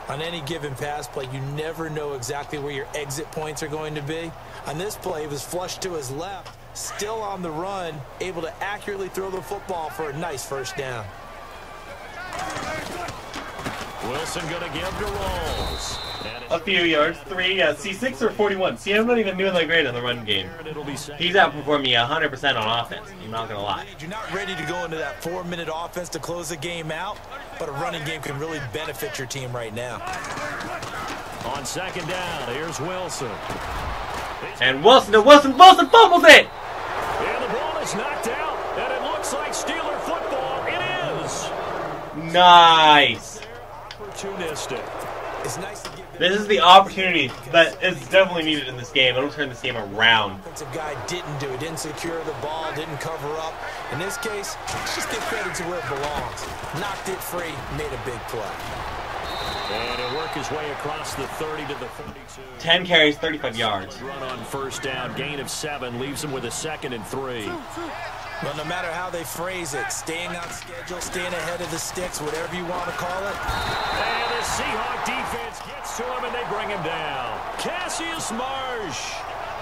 On any given pass play, you never know exactly where your exit points are going to be. On this play, it was flushed to his left, still on the run, able to accurately throw the football for a nice 1st down. Wilson going to give to Rolls. A few yards. 3, yeah. See, 6 or 41. See, I'm not even doing that great in the run game. He's outperforming me 100% on offense. I'm not going to lie. You're not ready to go into that 4-minute offense to close the game out, but a running game can really benefit your team right now. On 2nd down, here's Wilson. And Wilson fumbles it! And the ball is knocked out, and it looks like Steeler football. It is. Nice. Opportunistic. It's nice to give This is the opportunity that is definitely needed in this game. It'll turn this game around. Offensive guy didn't do it, didn't secure the ball, didn't cover up. In this case, just give credit to where it belongs. Knocked it free, made a big play. And he'll work his way across the 30 to the 32. 10 carries, 35 yards. Run on 1st down, gain of 7, leaves him with a 2nd and 3. Well, no matter how they phrase it, staying on schedule, staying ahead of the sticks, whatever you want to call it. And the Seahawk defense gets to him, and they bring him down. Cassius Marsh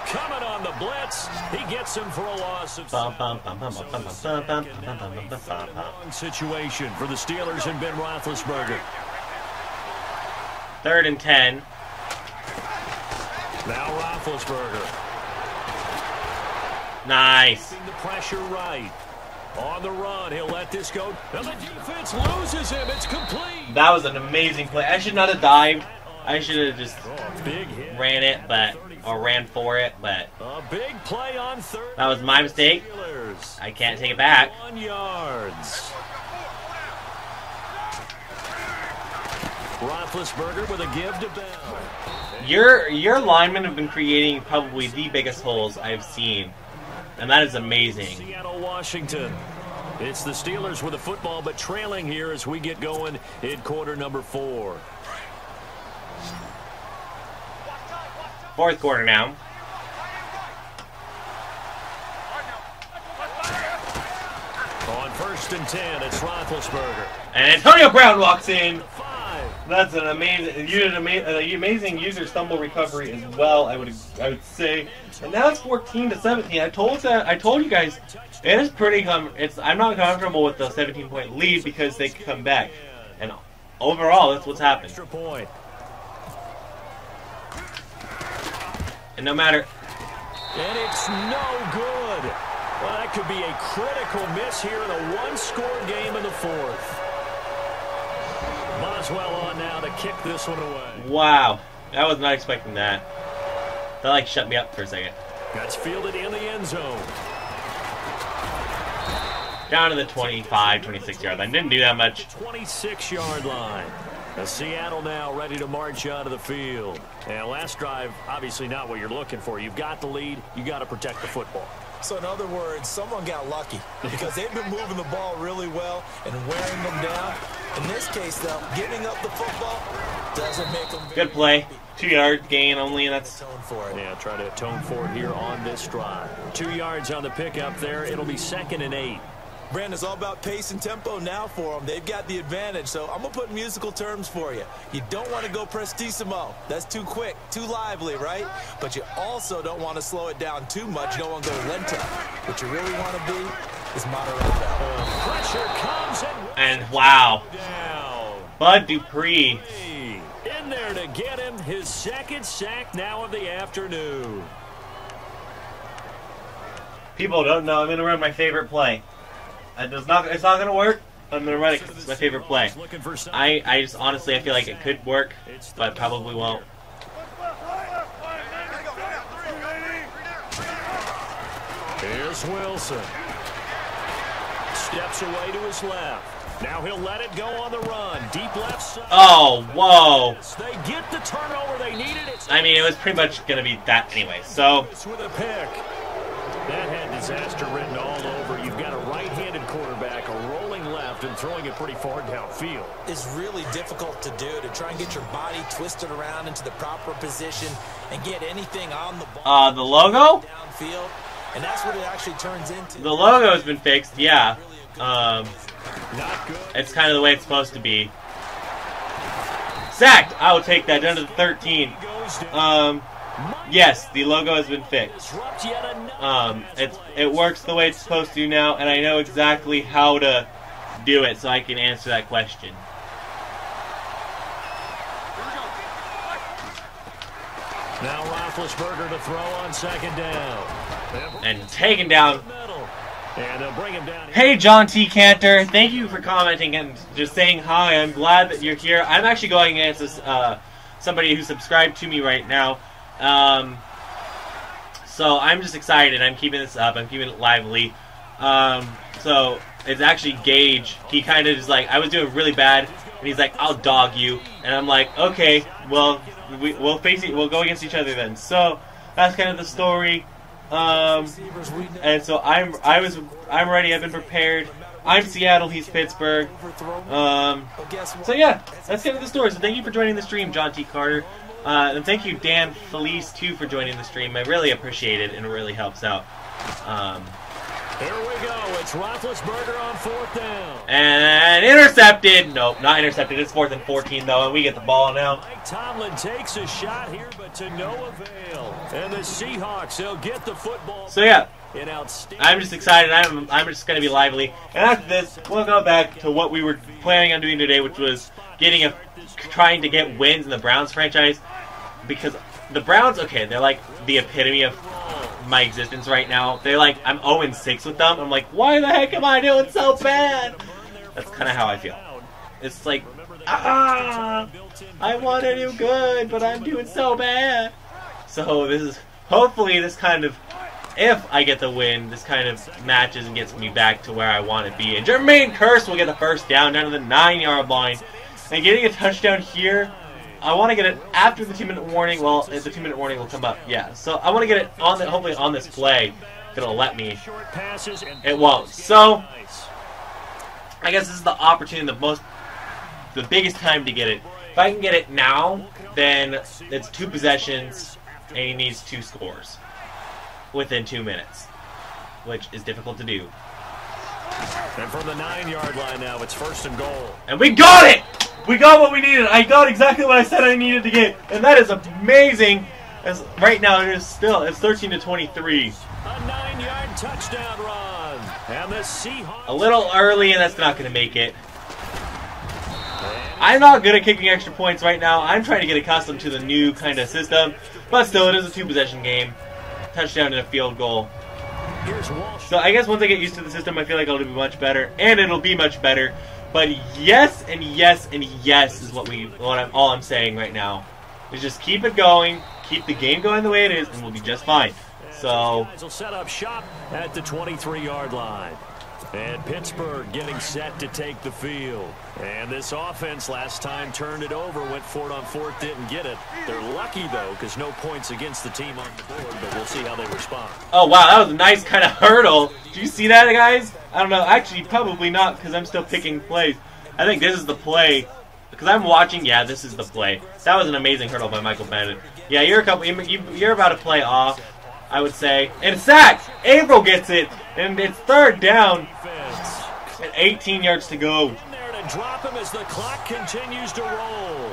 coming on the blitz. He gets him for a loss of 7. Situation for the Steelers and Ben Roethlisberger. 3rd and 10. Now Roethlisberger. Nice. The pressure right. On the run, he'll let this go. And the defense loses him. It's complete. That was an amazing play. I should not have dived. I should have just big hit. ran it, or ran for it, but A big play on 3rd. that was my mistake. Steelers. I can't take it back. 1 yards. Roethlisberger with a give to Bell. Your linemen have been creating probably the biggest holes I've seen, and that is amazing. Seattle, Washington. It's the Steelers with the football, but trailing here as we get going in quarter number 4. 4th quarter now. 1st and 10. It's Roethlisberger. And Antonio Brown walks in. That's an amazing user stumble recovery as well. I would say. And now it's 14-17. I told you guys, it is pretty. I'm not comfortable with the 17-point lead because they come back. And overall, that's what's happened. And no matter. And it's no good. Well, that could be a critical miss here in a one-score game in the 4th. Boswell on now to kick this one away. Wow. I was not expecting that. That like shut me up for a second. That's fielded in the end zone. Down to the 25, 26-yard line. Didn't do that much. 26-yard line. Seattle now ready to march out of the field. And last drive, obviously not what you're looking for. You've got the lead. You got to protect the football. So in other words, someone got lucky because they've been moving the ball really well and wearing them down. In this case, though, giving up the football doesn't make them. Good play. 2-yard gain only, and that's. Yeah, try to atone for it here on this drive. 2 yards on the pickup there. It'll be 2nd and 8. Brandon, it's all about pace and tempo now for them. They've got the advantage, so I'm going to put musical terms for you. You don't want to go prestissimo. That's too quick, too lively, right? But you also don't want to slow it down too much. You don't want to go lento. What you really want to be is moderado. Pressure comes and wow. Down. Bud Dupree. In there to get him his 2nd sack now of the afternoon. People don't know I'm going to run my favorite play. It's not going to work. I'm going to run it because it's my favorite play. I just honestly, I feel like it could work, but probably won't. Here's Wilson. Steps away to his left. Now he'll let it go on the run. Deep left side. Oh, whoa. They get the turnover they needed. I mean, it was pretty much going to be that anyway, so. With a pick. That had disaster written all over. You've got a right-handed quarterback, a rolling left, and throwing it pretty far downfield. It's really difficult to do, to try and get your body twisted around into the proper position and get anything on the ball. The logo? Downfield, and that's what it actually turns into. The logo has been fixed, yeah. Not good. It's kind of the way it's supposed to be. Sacked! I will take that down to the 13. Yes, the logo has been fixed. It works the way it's supposed to now, and I know exactly how to do it, so I can answer that question. Now Roethlisberger to throw on 2nd down. And taken down. And they'll bring him down. Hey, John T. Cantor, thank you for commenting and just saying hi. I'm glad that you're here. I'm actually going against this, somebody who subscribed to me right now. So I'm just excited. I'm keeping this up. I'm keeping it lively. So it's actually Gage. He kind of is like, I was doing really bad, and he's like, I'll dog you. And I'm like, okay, well, we'll face it. We'll go against each other then. So that's kind of the story. And so I'm ready. I've been prepared. I'm Seattle. He's Pittsburgh. So yeah, that's kind of the story. So thank you for joining the stream, John T. Carter. And thank you, Dan Felice, too, for joining the stream. I really appreciate it, and it really helps out. Here we go. It's Roethlisberger on 4th down. And intercepted. Nope, not intercepted. It's 4th and 14, though, and we get the ball now. Mike Tomlin takes a shot here, but to no avail. And the Seahawks, they'll get the football. So, yeah, I'm just excited. I'm just going to be lively. And after this, we'll go back to what we were planning on doing today, which was trying to get wins in the Browns franchise. Because the Browns, okay, they're like the epitome of my existence right now. They're like, I'm 0-6 with them. I'm like, why the heck am I doing so bad? That's kind of how I feel. It's like, I want to do good, but I'm doing so bad. So this is, hopefully this kind of, if I get the win, this kind of matches and gets me back to where I want to be. And Jermaine Kearse will get the first down to the 9-yard line. And getting a touchdown here, I want to get it after the 2-minute warning. Well, the 2-minute warning will come up. Yeah, so I want to get it on the, hopefully on this play. If it'll let me. It won't. So I guess this is the opportunity, the biggest time to get it. If I can get it now, then it's 2 possessions, and he needs 2 scores within 2 minutes, which is difficult to do. And from the 9-yard line now, it's 1st and goal. And we got it! We got what we needed. I got exactly what I said I needed to get. And that is amazing. As right now, it's 13-23. A 9-yard touchdown run. And the Seahawks. A little early, and that's not going to make it. I'm not good at kicking extra points right now. I'm trying to get accustomed to the new kind of system. But still, it is a 2-possession game. Touchdown and a field goal. So I guess once I get used to the system, I feel like it'll be much better. And it'll be much better. But yes and yes and yes is all I'm saying right now. Is just keep it going, keep the game going the way it is, and we'll be just fine. So guys will set up shop at the 23-yard line. And Pittsburgh getting set to take the field. And this offense last time turned it over, went for it on 4th, didn't get it. They're lucky, though, because no points against the team on the board, but we'll see how they respond. Oh, wow, that was a nice kind of hurdle. Did you see that, guys? I don't know. Actually, probably not, because I'm still picking plays. I think this is the play. Because I'm watching, yeah, this is the play. That was an amazing hurdle by Michael Bennett. Yeah, you're about to play off, I would say. And it's sacked! Averill gets it, and it's 3rd down. And 18 yards to go. There to drop him as the clock continues to roll.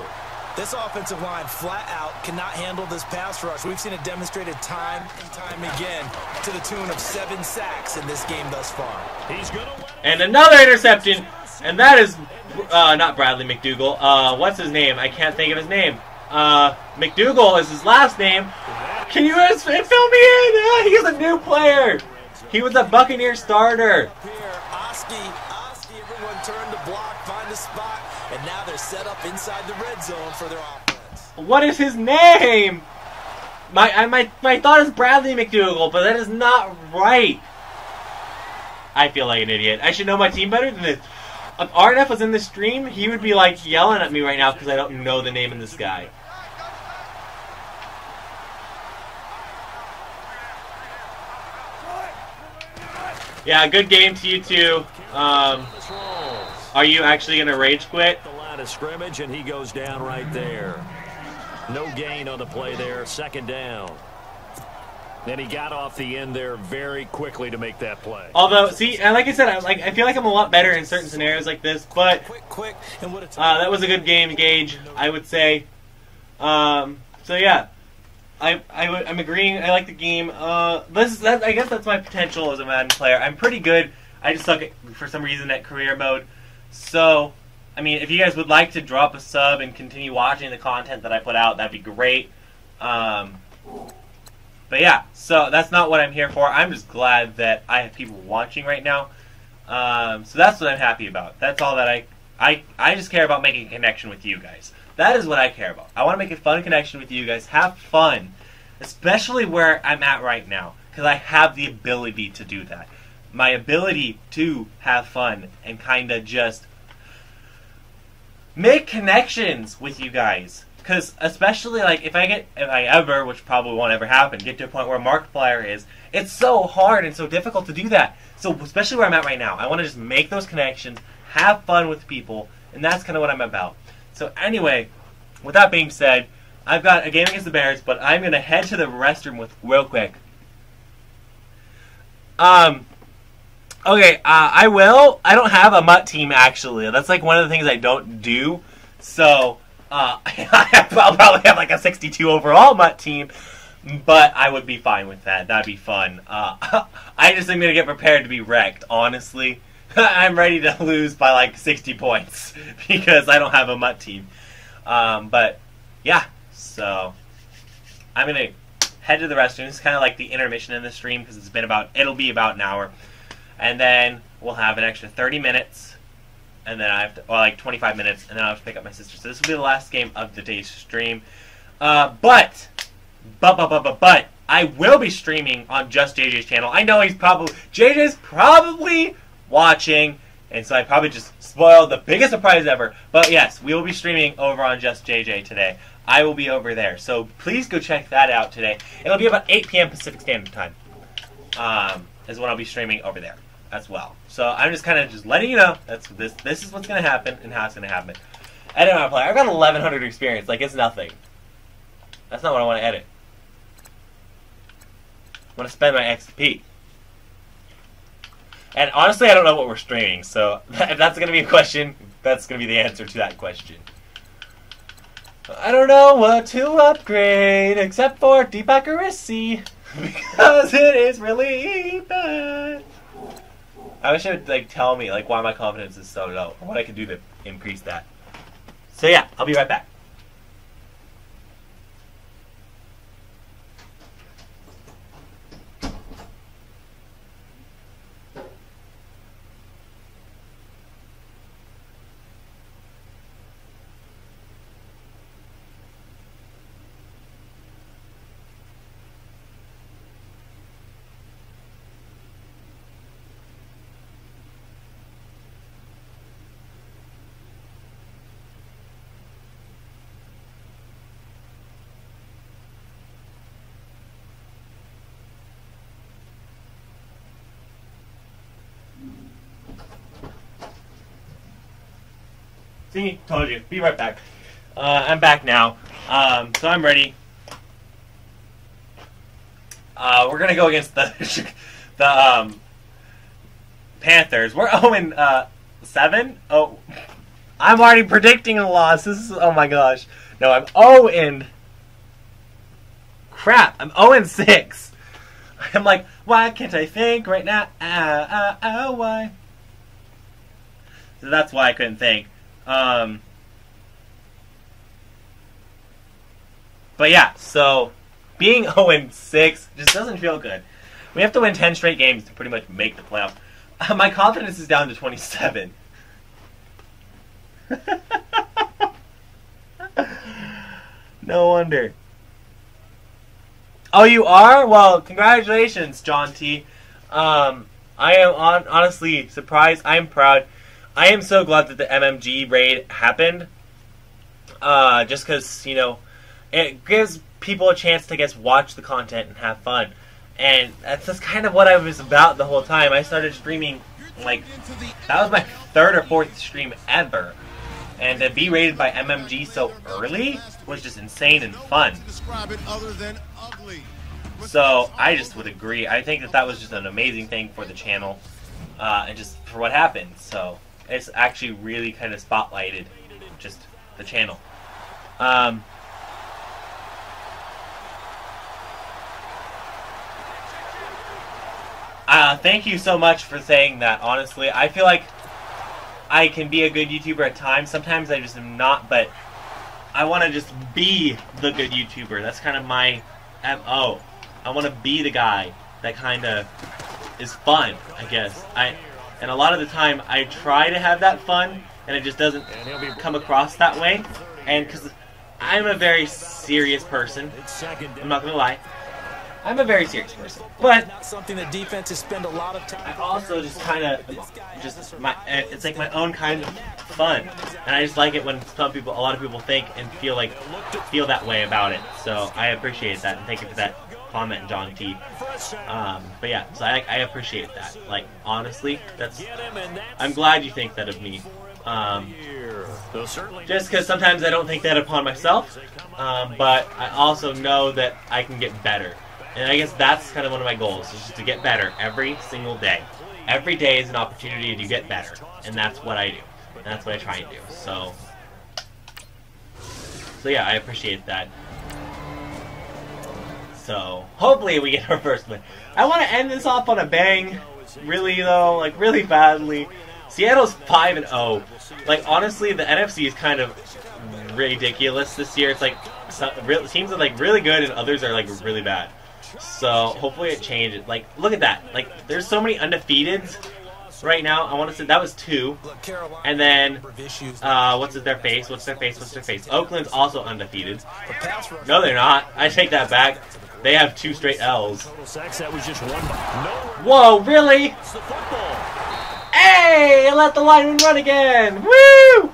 This offensive line flat out cannot handle this pass rush. We've seen it demonstrated time and time again to the tune of 7 sacks in this game thus far. He's gonna and another interception, and that is not Bradley McDougal. What's his name? I can't think of his name. McDougal is his last name. Can you guys fill me in? He's a new player. He was a Buccaneer starter. Oski, everyone turned to block, find a spot, and now they're set up inside the red zone for their offense. What is his name? My thought is Bradley McDougal, but that is not right. I feel like an idiot. I should know my team better than this. If RNF was in the stream, he would be like yelling at me right now because I don't know the name of this guy. Yeah, good game to you too. Are you actually going to rage quit? The line of scrimmage, and he goes down right there. No gain on the play there. 2nd down. And he got off the end there very quickly to make that play. Although, see, and like I said, I feel like I'm a lot better in certain scenarios like this, but quick, and what that was a good game, Gage, I would say. So yeah, I'm agreeing. I like the game. I guess that's my potential as a Madden player. I'm pretty good. I just suck for some reason at career mode. So, I mean, if you guys would like to drop a sub and continue watching the content that I put out, that'd be great. But yeah, so that's not what I'm here for. I'm just glad that I have people watching right now. So that's what I'm happy about. That's all that I just care about making a connection with you guys. That is what I care about. I want to make a fun connection with you guys. Have fun. Especially where I'm at right now. Because I have the ability to do that. My ability to have fun and kind of just make connections with you guys. Because especially like if I ever, which probably won't ever happen, get to a point where Markiplier is, it's so hard and so difficult to do that. So especially where I'm at right now, I want to just make those connections, have fun with people, and that's kind of what I'm about. So anyway, with that being said, I've got a game against the Bears, but I'm going to head to the restroom real quick. Okay, I will. I don't have a MUT team, actually. That's like one of the things I don't do. So, I'll probably have like a 62 overall MUT team, but I would be fine with that. That'd be fun. I just am going to get prepared to be wrecked, honestly. I'm ready to lose by like 60 points because I don't have a MUT team. But, yeah, so I'm going to head to the restroom. It's kind of like the intermission in the stream because it'll be about an hour. And then we'll have an extra 30 minutes, and then I have to, or like 25 minutes, and then I'll have to pick up my sister. So this will be the last game of the day's stream. But I will be streaming on Just JJ's channel. I know JJ's probably watching, and so I probably just spoiled the biggest surprise ever. But yes, we will be streaming over on Just JJ today. I will be over there, so please go check that out today. It'll be about 8 p.m. Pacific Standard Time. Is when I'll be streaming over there as well. So I'm just kind of just letting you know that's this is what's going to happen and how it's going to happen. I don't want to play. I've got 1100 experience. Like, it's nothing. That's not what I want to edit. I want to spend my XP. And honestly, I don't know what we're streaming, so if that's going to be a question, that's going to be the answer to that question. I don't know what to upgrade except for deep accuracy because it is really bad. I wish it would like tell me like why my confidence is so low or what I can do to increase that. So yeah, I'll be right back. See, told you. Be right back. I'm back now. So I'm ready. We're gonna go against the Panthers. We're 0-7. Oh, I'm already predicting a loss. This is oh my gosh. No, I'm 0 crap. I'm 0-6. I'm like, why can't I think right now? Why? So that's why I couldn't think. But yeah, so being 0-6 just doesn't feel good. We have to win 10 straight games to pretty much make the playoffs. My confidence is down to 27. No wonder. Oh, you are? Well, congratulations, John T. I am honestly surprised. I am proud. I am so glad that the MMG raid happened. Just because, you know, it gives people a chance to just watch the content and have fun. And that's just kind of what I was about the whole time. I started streaming, like, that was my 3rd or 4th stream ever. And to be rated by MMG so early was just insane and fun. So I just would agree. I think that that was just an amazing thing for the channel. And just for what happened. So it's actually really kind of spotlighted just the channel. Thank you so much for saying that, honestly. I feel like I can be a good YouTuber at times. Sometimes I just am not, but I want to just be the good YouTuber. That's kind of my MO. I want to be the guy that kind of is fun, I guess. And a lot of the time, I try to have that fun, and it just doesn't come across that way. And because I'm a very serious person, I'm not going to lie. I'm a very serious person, but not something that defenses spend a lot of time. I also just kind of it's like my own kind of fun, and I just like it when a lot of people think and feel that way about it. So I appreciate that, and thank you for that comment, John T. But yeah, so I appreciate that. Like honestly, I'm glad you think that of me. Just because sometimes I don't think that upon myself, but I also know that I can get better. And I guess that's kind of one of my goals, is just to get better every single day. Every day is an opportunity to get better, and that's what I do. And that's what I try and do. So yeah, I appreciate that. So hopefully we get our first win. I want to end this off on a bang, really though, like really badly. Seattle's 5-0. Like honestly, the NFC is kind of ridiculous this year. It's like teams are like really good and others are like really bad. So hopefully it changes. Like, look at that. Like, there's so many undefeateds right now. I want to say that was 2. And then, what's their face? What's their face? Oakland's also undefeated. No, they're not. I take that back. They have 2 straight L's. Whoa, really? Hey, let the lineman run again. Woo!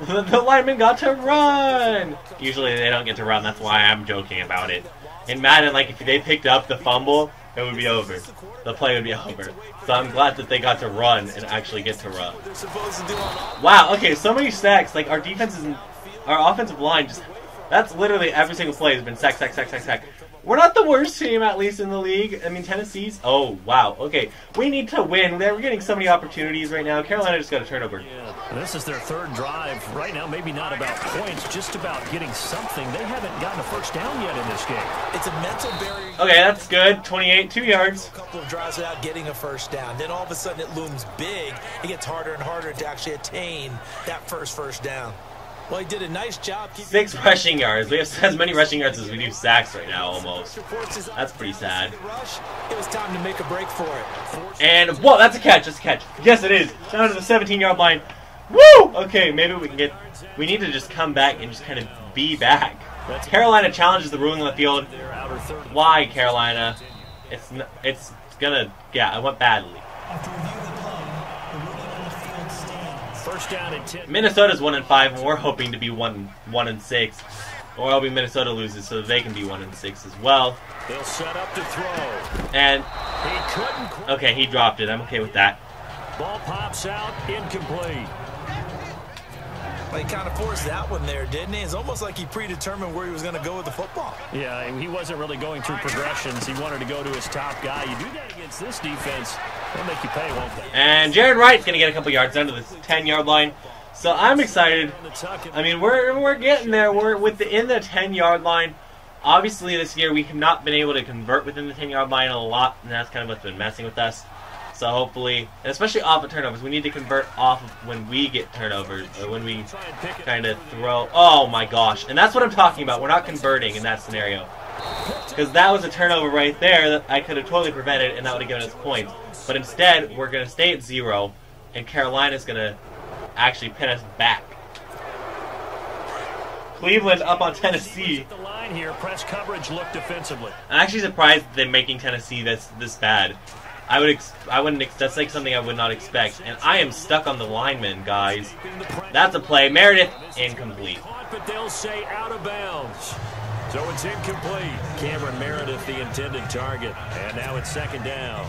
The lineman got to run. Usually they don't get to run. That's why I'm joking about it. In Madden, like, if they picked up the fumble, it would be over. The play would be over. So I'm glad that they got to run and actually get to run. Wow, okay, so many sacks. Like, our defense is... Our offensive line just... That's literally every single play has been sack. We're not the worst team, at least in the league. I mean, Tennessee's... Oh, wow. Okay, we need to win. We're getting so many opportunities right now. Carolina just got a turnover. Yeah. This is their third drive. Right now, maybe not about points, just about getting something. They haven't gotten a first down yet in this game. It's a mental barrier. Okay, that's good. 28, 2 yards. A couple of drives without getting a first down. Then all of a sudden it looms big. It gets harder and harder to actually attain that first down. Well, he did a nice job. 6 rushing yards. We have as many rushing yards as we do sacks right now, almost. That's pretty sad. It was time to make a break for it. And, whoa, that's a catch. That's a catch. Yes, it is. Down to the 17-yard line. Woo! Okay, maybe we can get... We need to just come back and just kind of be back. Carolina challenges the ruling on the field. Why, Carolina? It's gonna... Yeah, I went badly. First down and 10. Minnesota's 1-5, and we're hoping to be 1-6. Or hoping Minnesota loses so that they can be 1-6 as well. They'll set up to throw. And... He couldn't... Okay, he dropped it. I'm okay with that. Ball pops out, incomplete. Well, he kind of forced that one there, didn't he? It's almost like he predetermined where he was going to go with the football. Yeah, he wasn't really going through progressions. He wanted to go to his top guy. You do that against this defense, they'll make you pay, won't they? And Jayron Wright's going to get a couple yards down to the 10-yard line. So I'm excited. I mean, we're getting there. We're within the 10-yard line. Obviously, this year we have not been able to convert within the 10-yard line a lot, and that's kind of what's been messing with us. So hopefully, especially off of turnovers, we need to convert off of when we get turnovers, or when we kind of throw. Oh my gosh. And that's what I'm talking about. We're not converting in that scenario. Because that was a turnover right there that I could have totally prevented, and that would have given us points. But instead, we're going to stay at 0, and Carolina's going to actually pin us back. Cleveland up on Tennessee. The line here, press coverage, look defensively. I'm actually surprised they're making Tennessee this bad. I wouldn't. That's like something I would not expect. And I am stuck on the lineman, guys. That's a play. Meredith, incomplete. But they'll say out of bounds. So it's incomplete. Cameron Meredith, the intended target. And now it's second down.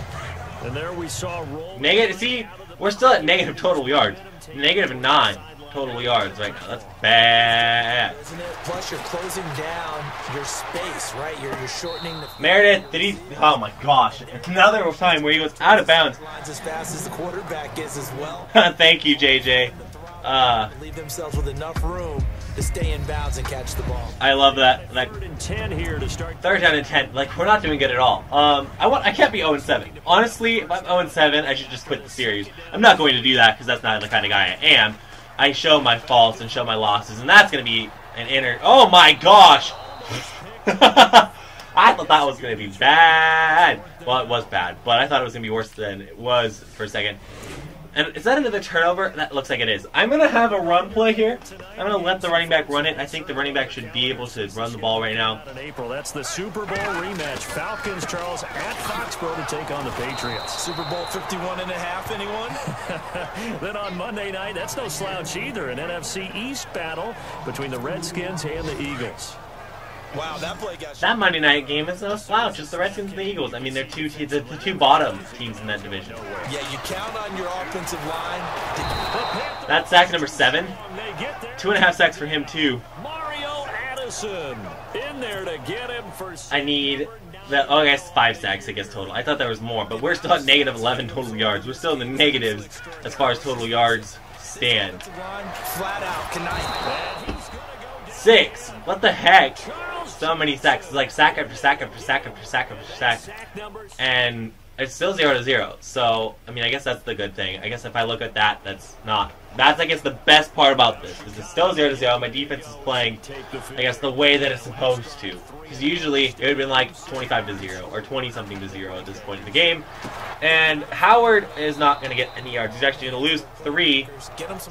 And there we saw roll. Negative. See, we're still at negative total yards. -9 total yards right now. That's bad. Isn't it? Plus, you're closing down your space, right? You're shortening the... Meredith, did he... Oh, my gosh. Another time where he was out of bounds. As fast as the quarterback is as well. Thank you, JJ. Leave themselves with enough room to stay in bounds and catch the ball. I love that. Third and 10 here to start. Third down and 10. Like, we're not doing good at all. I can't be 0-7. Honestly, if I'm 0-7, I should just quit the series. I'm not going to do that because that's not the kind of guy I am. I show my faults and show my losses, and that's going to be an inner... Oh, my gosh! I thought that was going to be bad. Well, it was bad, but I thought it was going to be worse than it was for a second. And is that another turnover? That looks like it is. I'm going to have a run play here. I'm going to let the running back run it. I think the running back should be able to run the ball right now. In April, that's the Super Bowl rematch. Falcons, Charles, at Foxborough to take on the Patriots. Super Bowl 51.5, anyone? Then on Monday night, that's no slouch either. An NFC East battle between the Redskins and the Eagles. Wow, that play got... That Monday night game is no slouch. It's the Redskins and the Eagles. I mean, they're the two bottom teams in that division. Yeah, you count on your offensive line. That's sack number 7. 2.5 sacks for him, too. Mario Addison in there to get him for... I need... I guess 5 sacks, I guess, total. I thought there was more, but we're still at -11 total yards. We're still in the negatives as far as total yards stand. Flat out, Knight. 6. What the heck? So many sacks. It's like sack after sack after sack after sack after sack. And it's still 0-0. So, I mean, I guess that's the good thing. I guess if I look at that, that's, I guess, the best part about this. Is it's still 0-0. My defense is playing, I guess, the way that it's supposed to. Because usually, it would have been like 25-0 or 20-something to 0 at this point in the game. And Howard is not going to get any yards. He's actually going to lose 3.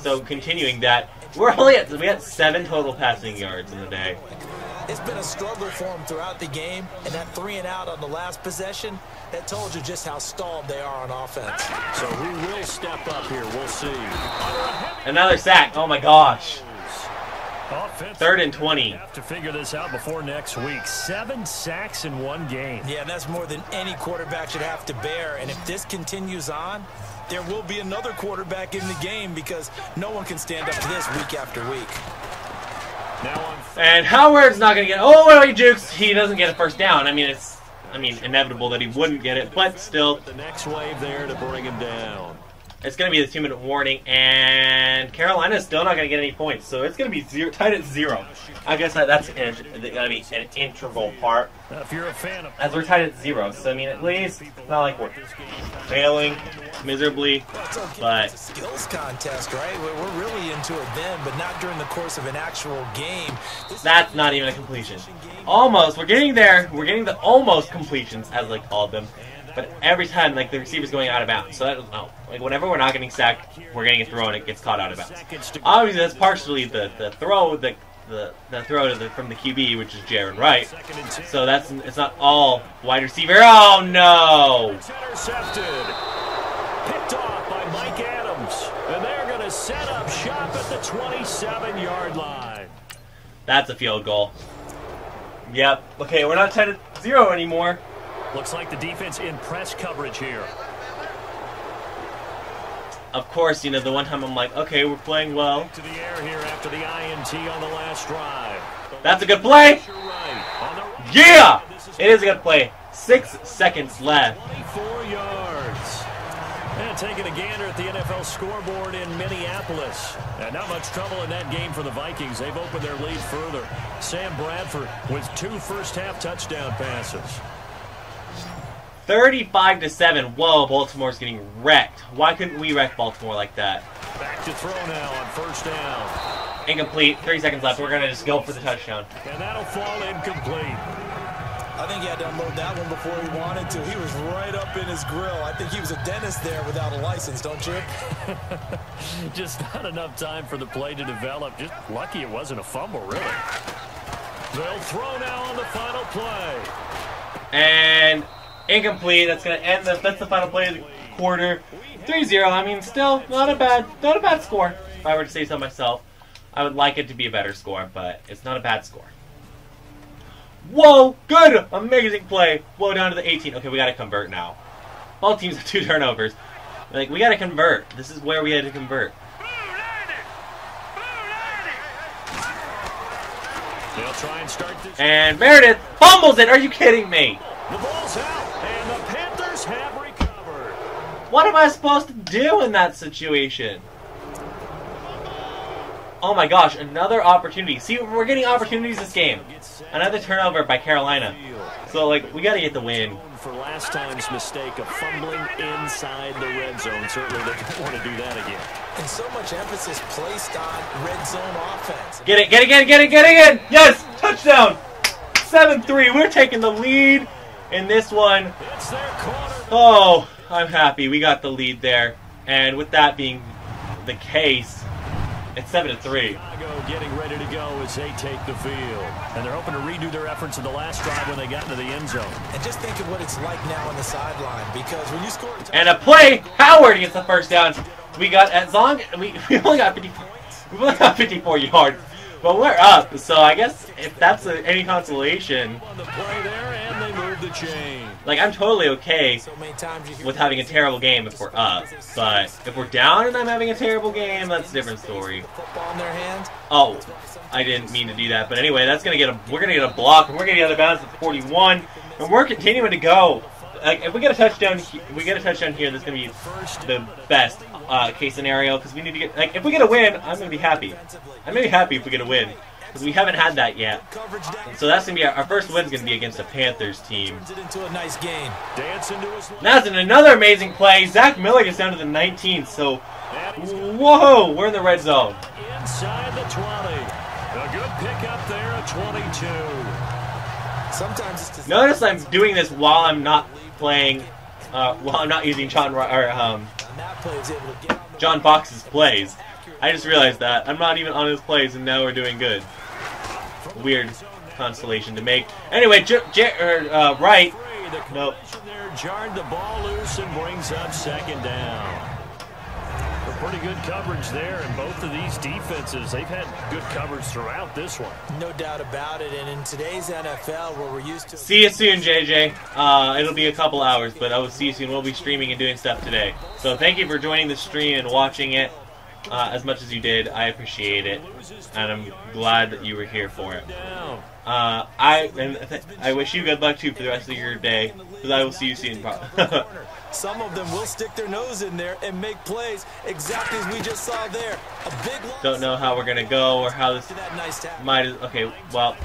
So, continuing that, we got 7 total passing yards in the day. It's been a struggle for him throughout the game, and that 3 and out on the last possession, that told you just how stalled they are on offense. So who will step up here? We'll see. Another sack. Oh my gosh. 3rd and 20. Have to figure this out before next week. 7 sacks in one game. Yeah, that's more than any quarterback should have to bear. And if this continues on, there will be another quarterback in the game because no one can stand up to this week after week. And Howard's not going to get... Oh, well, he jukes. He doesn't get a first down. I mean, it's inevitable that he wouldn't get it, but still. The next wave there to bring him down. It's going to be the 2-minute warning, and Carolina's still not going to get any points, so it's going to be tied at 0. I guess that's going to be an integral part. If you're a fan of, as we're tied at 0, so I mean, at least it's not like we're failing miserably, but it's a skills contest, right? We're really into it then, but not during the course of an actual game. That's not even a completion. Almost, we're getting there. We're getting the almost completions, as I called them. But every time, like, the receiver's going out of bounds. So that, like, whenever we're not getting sacked, we're getting a throw and it gets caught out of bounds. Obviously, that's partially the throw, the throw from the QB, which is Jayron Wright. So it's not all wide receiver. Oh no! Intercepted, picked off by Mike Adams, and they're going to set up shop at the 27-yard line. That's a field goal. Yep. Okay, we're not tied at 0 anymore. Looks like the defense in press coverage here. Of course, you know, the one time I'm like, okay, we're playing well. To the air here after the INT on the last drive. That's a good play. Yeah! It is a good play. 6 seconds left. 24 yards. And taking a gander at the NFL scoreboard in Minneapolis. And not much trouble in that game for the Vikings. They've opened their lead further. Sam Bradford with 2 first-half touchdown passes. 35-7. Whoa, Baltimore's getting wrecked. Why couldn't we wreck Baltimore like that? Back to throw now on first down. Incomplete. 3 seconds left. We're going to just go for the touchdown. And that'll fall incomplete. I think he had to unload that one before he wanted to. He was right up in his grill. I think he was a dentist there without a license, don't you? Just not enough time for the play to develop. Just lucky it wasn't a fumble, really. They'll throw now on the final play. And incomplete. That's going to end that's the final play of the quarter. 3-0. I mean, still not a bad score. If I were to say so myself, I would like it to be a better score, but it's not a bad score. Whoa, good, amazing play. Whoa, down to the 18. Okay, we got to convert now. All teams have 2 turnovers. Like, we got to convert. This is where we had to convert. They'll try and start this. And Meredith fumbles it. Are you kidding me? The ball's out, and the Panthers have recovered. What am I supposed to do in that situation? Oh my gosh, another opportunity. See, we're getting opportunities this game. Another turnover by Carolina. So, like, we got to get the win. For last time's mistake of fumbling inside the red zone. Certainly they don't want to do that again. And so much emphasis placed on red zone offense. Get it in! Yes! Touchdown! 7-3. We're taking the lead in this one. It's their corner. Oh, I'm happy. We got the lead there. And with that being the case, it's 7-3. Chicago getting ready to go as they take the field. And they're hoping to redo their efforts in the last drive when they got into the end zone. And just think of what it's like now on the sideline, because when you score a touchdown, and a play, Howard gets the first down. We got we only got 54. We've only got 54 yards, but we're up. So I guess if that's any consolation, On the play there, and they move the chain. like, I'm totally okay with having a terrible game if we're up. But if we're down and I'm having a terrible game, that's a different story. football in their hands. Oh, I didn't mean to do that. But anyway, we're gonna get a block, and we're gonna get out of bounds at 41, and we're continuing to go. Like, if we get a touchdown, here. That's gonna be the best case scenario, because we need to get, like, if we get a win, I'm gonna be happy. I'm gonna be happy if we get a win, because we haven't had that yet. So that's gonna be our first win's gonna be against the Panthers team. That's another amazing play. Zach Miller gets down to the 19th. So, whoa, we're in the red zone. Inside the 20. A good pickup there at 22. Sometimes it's Notice I'm doing this while I'm not playing, while I'm not using John Fox's plays. I just realized that. I'm not even on his plays, and now we're doing good. Weird constellation to make. Anyway, Wright. Nope. Jarred the ball loose and brings up second down. Pretty good coverage there, and both of these defenses, they've had good coverage throughout this one. No doubt about it, and in today's NFL, where we're used to... See you soon, JJ. It'll be a couple hours, but I will see you soon. We'll be streaming and doing stuff today. So thank you for joining the stream and watching it. as much as you did. I appreciate it, and I'm glad that you were here for it. I wish you good luck too for the rest of your day, because I will see you soon. Some of them will stick their nose in there and make plays exactly as we just saw there. A big loss. Don't know how we're gonna go or how this might. Okay, well,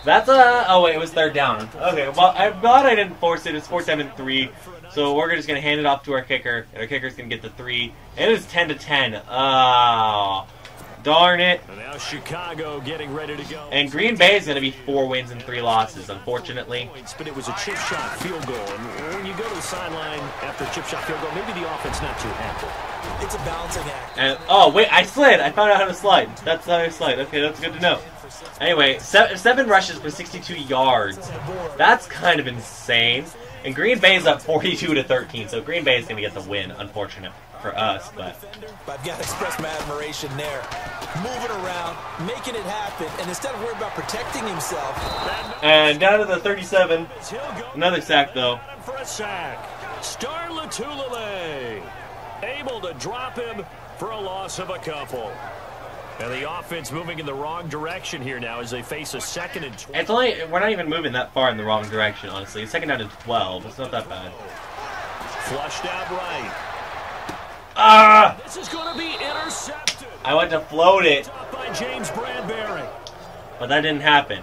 that's oh wait, it was third down. Okay, well, I'm glad I didn't force it. It's 4th down and 3, so we're just gonna hand it off to our kicker, and our kicker's gonna get the 3. And it is 10-10. Oh, darn it! And now Chicago getting ready to go. And Green Bay is gonna be 4 wins and 3 losses, unfortunately. But it was a chip shot field goal, and when you go to the sideline after a chip shot field goal, maybe the offense not too happy. It's a balancing act. And oh wait, I slid. I found out how to slide. That's how I slide. Okay, that's good to know. Anyway, 7 rushes for 62 yards. That's kind of insane. And Green Bay is up 42-13, so Green Bay is going to get the win. Unfortunate for us, but I've got to express my admiration there. Moving around, making it happen, and instead of worrying about protecting himself. And down to the 37. Another sack though. For a sack, Star Latulele able to drop him for a loss of a couple. And the offense moving in the wrong direction here now as they face a 2nd and 20. It's only, we're not even moving that far in the wrong direction, honestly. 2nd down and 12. It's not that bad. Flushed out right. Ah! This is going to be intercepted. I went to float it. By James Bradbury. But that didn't happen.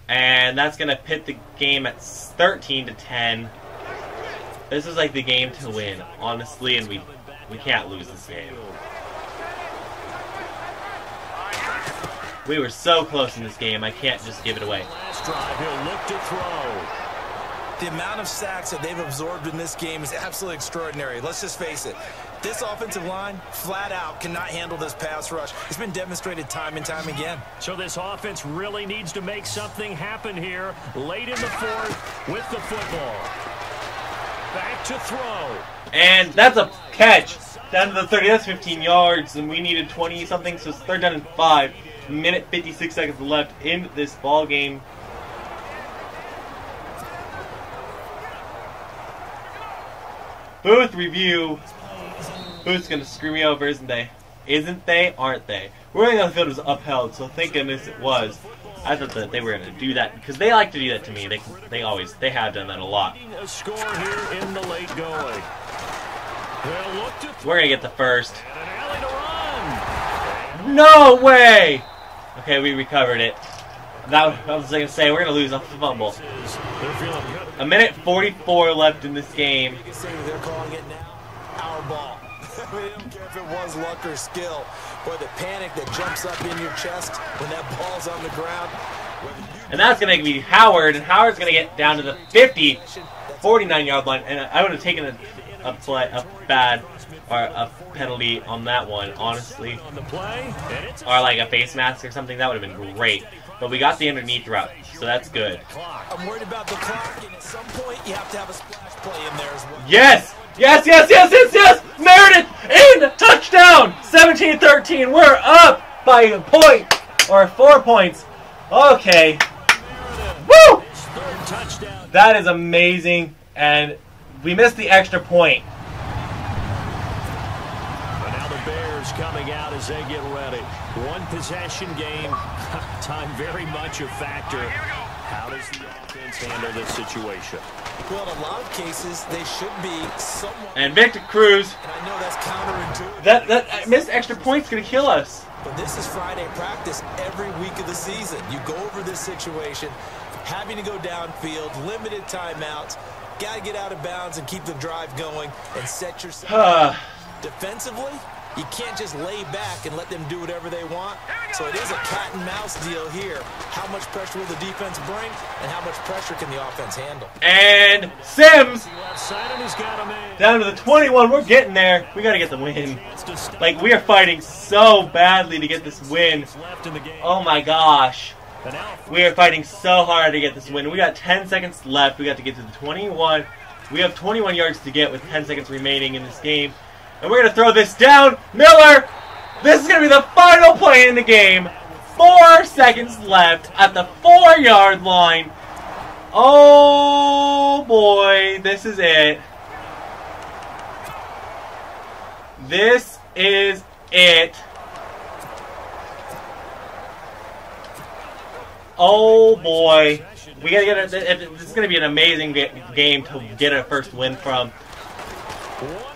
And that's going to pit the game at 13-10. This is like the game to win, honestly, and we can't lose this game. We were so close in this game, I can't just give it away. Last drive, he'll look to throw. The amount of sacks that they've absorbed in this game is absolutely extraordinary. Let's just face it. This offensive line, flat out, cannot handle this pass rush. It's been demonstrated time and time again. So this offense really needs to make something happen here late in the 4th with the football. Back to throw. And that's a catch. Down to the 30. That's 15 yards, and we needed 20-something, so it's 3rd down and 5. Minute 56 seconds left in this ball game. Booth review. Booth's gonna screw me over, isn't they? Isn't they? Aren't they? Ruling on the field was upheld, so thank goodness it was. I thought that they were gonna do that because they like to do that to me. They have done that a lot. A score here in the late going. We're gonna get the first. And an alley to run. No way! Okay, we recovered it. I was gonna say we're gonna lose off the fumble. A minute 44 left in this game. They're calling it now our ball. I don't care if it was luck or skill. Boy, the panic that jumps up in your chest when that ball's on the ground. And that's gonna be Howard, and Howard's gonna get down to the 50, 49-yard line, and I would have taken a penalty on that one, honestly. Or like a face mask or something, that would have been great. But we got the underneath route, so that's good. I'm worried about the clock, and at some point you have to have a splash play in there as well. Yes! Yes, yes, yes, yes, yes! Meredith in! Touchdown! 17-13, we're up by a point, or 4 points. Okay. Woo! That is amazing, and we missed the extra point. But now the Bears coming out as they get ready. One possession game, time very much a factor. How does the offense handle this situation? Well, in a lot of cases, they should be somewhat. And Victor Cruz. And I know that's counterintuitive. That missed extra point's gonna kill us. But this is Friday practice every week of the season. You go over this situation, having to go downfield, limited timeouts, got to get out of bounds and keep the drive going and set yourself up. Defensively, you can't just lay back and let them do whatever they want. So it is a cat and mouse deal here. How much pressure will the defense bring, and how much pressure can the offense handle? And Sims down to the 21. We're getting there. We got to get the win. Like, we are fighting so badly to get this win. Oh my gosh. We are fighting so hard to get this win. We got 10 seconds left. We got to get to the 21. We have 21 yards to get with 10 seconds remaining in this game. And we're going to throw this down. Miller! This is going to be the final play in the game. 4 seconds left at the 4-yard line. Oh boy, this is it. This is it. Oh boy. We gotta get this is gonna be an amazing game to get our first win from.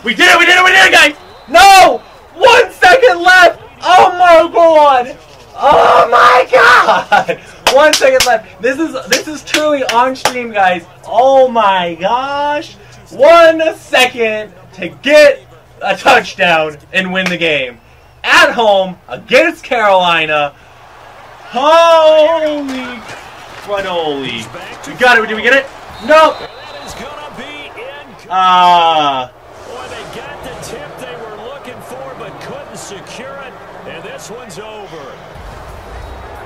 We did it! We did it! We did it, guys! No! 1 second left! Oh my god! Oh my god! 1 second left. This is truly on stream, guys. Oh my gosh! 1 second to get a touchdown and win the game at home against Carolina. Holy cannoli! We got it. Did we get it? Nope. Boy, they got the tip they were looking for, but couldn't secure it, and this one's over.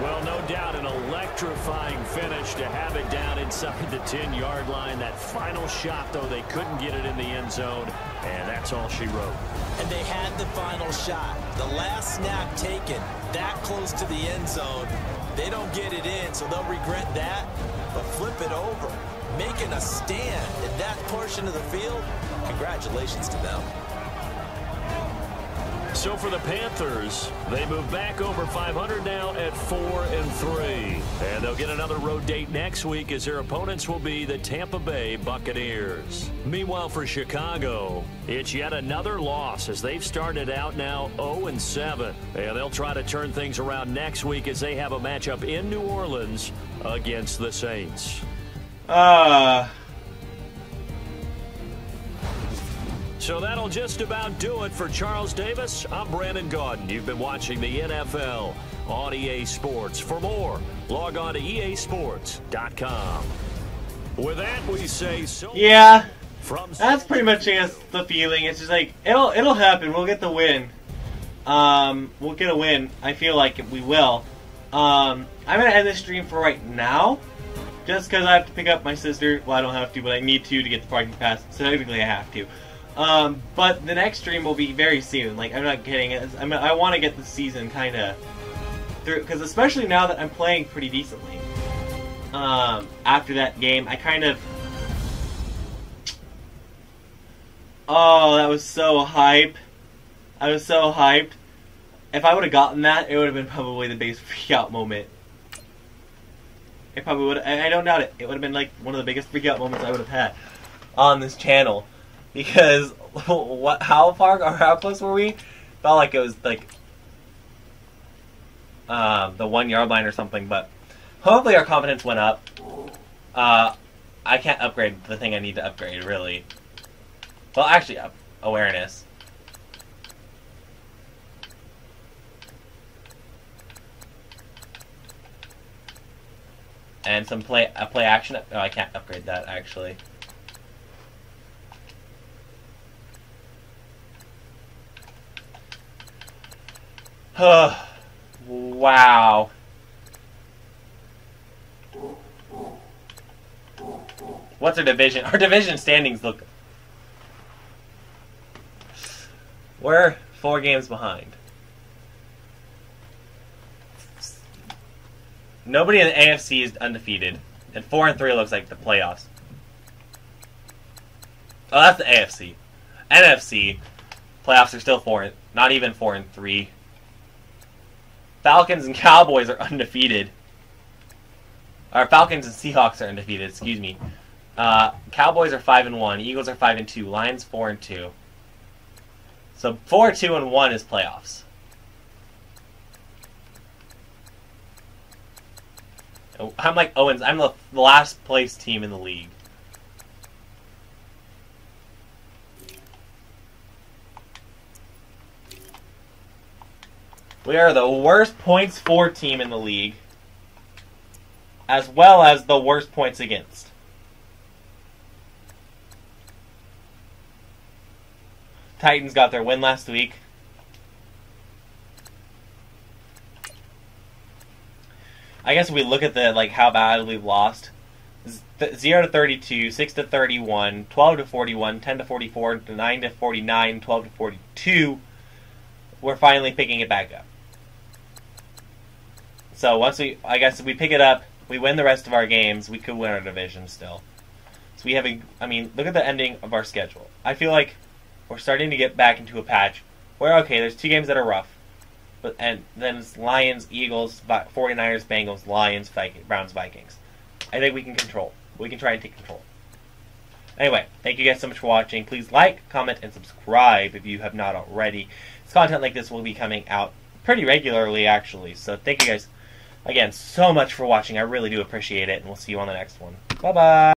Well, no doubt an electrifying finish to have it down inside the 10-yard line. That final shot, though, they couldn't get it in the end zone, and that's all she wrote. And they had the final shot. The last snap taken that close to the end zone. They don't get it in, so they'll regret that, but flip it over. Making a stand in that portion of the field, congratulations to them. So for the Panthers, they move back over 500 now at 4-3. And they'll get another road date next week as their opponents will be the Tampa Bay Buccaneers. Meanwhile for Chicago, it's yet another loss as they've started out now 0-7. And they'll try to turn things around next week as they have a matchup in New Orleans against the Saints. So that'll just about do it for Charles Davis. I'm Brandon Gaudin. You've been watching the NFL on EA Sports. For more, log on to easports.com. With that, we say so. Yeah, that's pretty much the feeling. It's just like it'll happen. We'll get the win. We'll get a win. I feel like we will. I'm gonna end this stream for right now, just because I have to pick up my sister. Well, I don't have to, but I need to get the parking pass. So technically, I have to. But the next stream will be very soon. Like, I'm not kidding. I want to get the season kind of through, because especially now that I'm playing pretty decently. After that game, I kind of... Oh, that was so hype. I was so hyped. If I would have gotten that, it would have been probably the biggest freak out moment. It probably would. I don't doubt it. It would have been like one of the biggest freak out moments I would have had on this channel. Because how far or how close were we? Felt like it was like the 1 yard line or something. But hopefully our confidence went up. I can't upgrade the thing I need to upgrade, really. Well, actually, awareness. And some play action. Oh, I can't upgrade that actually. Wow. What's our division? Our division standings look... We're 4 games behind. Nobody in the AFC is undefeated. And 4-3 looks like the playoffs. Oh, that's the AFC. NFC, playoffs are still 4, not even 4-3. Falcons and Cowboys are undefeated. Or Falcons and Seahawks are undefeated, excuse me. Cowboys are 5-1, Eagles are 5-2, Lions 4-2. So 4-2-1 is playoffs. I'm like Owens. I'm the last place team in the league. We are the worst points for team in the league, as well as the worst points against. Titans got their win last week. I guess we look at the how bad we've lost. 0-32, 6-31, 12-41, 10-44, 9-49, 12-42. We're finally picking it back up. So once I guess if we pick it up, we win the rest of our games, we could win our division still. So we have look at the ending of our schedule. I feel like we're starting to get back into a patch okay, there's 2 games that are rough. And then it's Lions, Eagles, 49ers, Bengals, Lions, Browns, Vikings. I think we can control. We can try and take control. Anyway, thank you guys so much for watching. Please like, comment, and subscribe if you have not already. Content like this will be coming out pretty regularly, actually. So thank you guys, again, so much for watching. I really do appreciate it, and we'll see you on the next one. Bye-bye!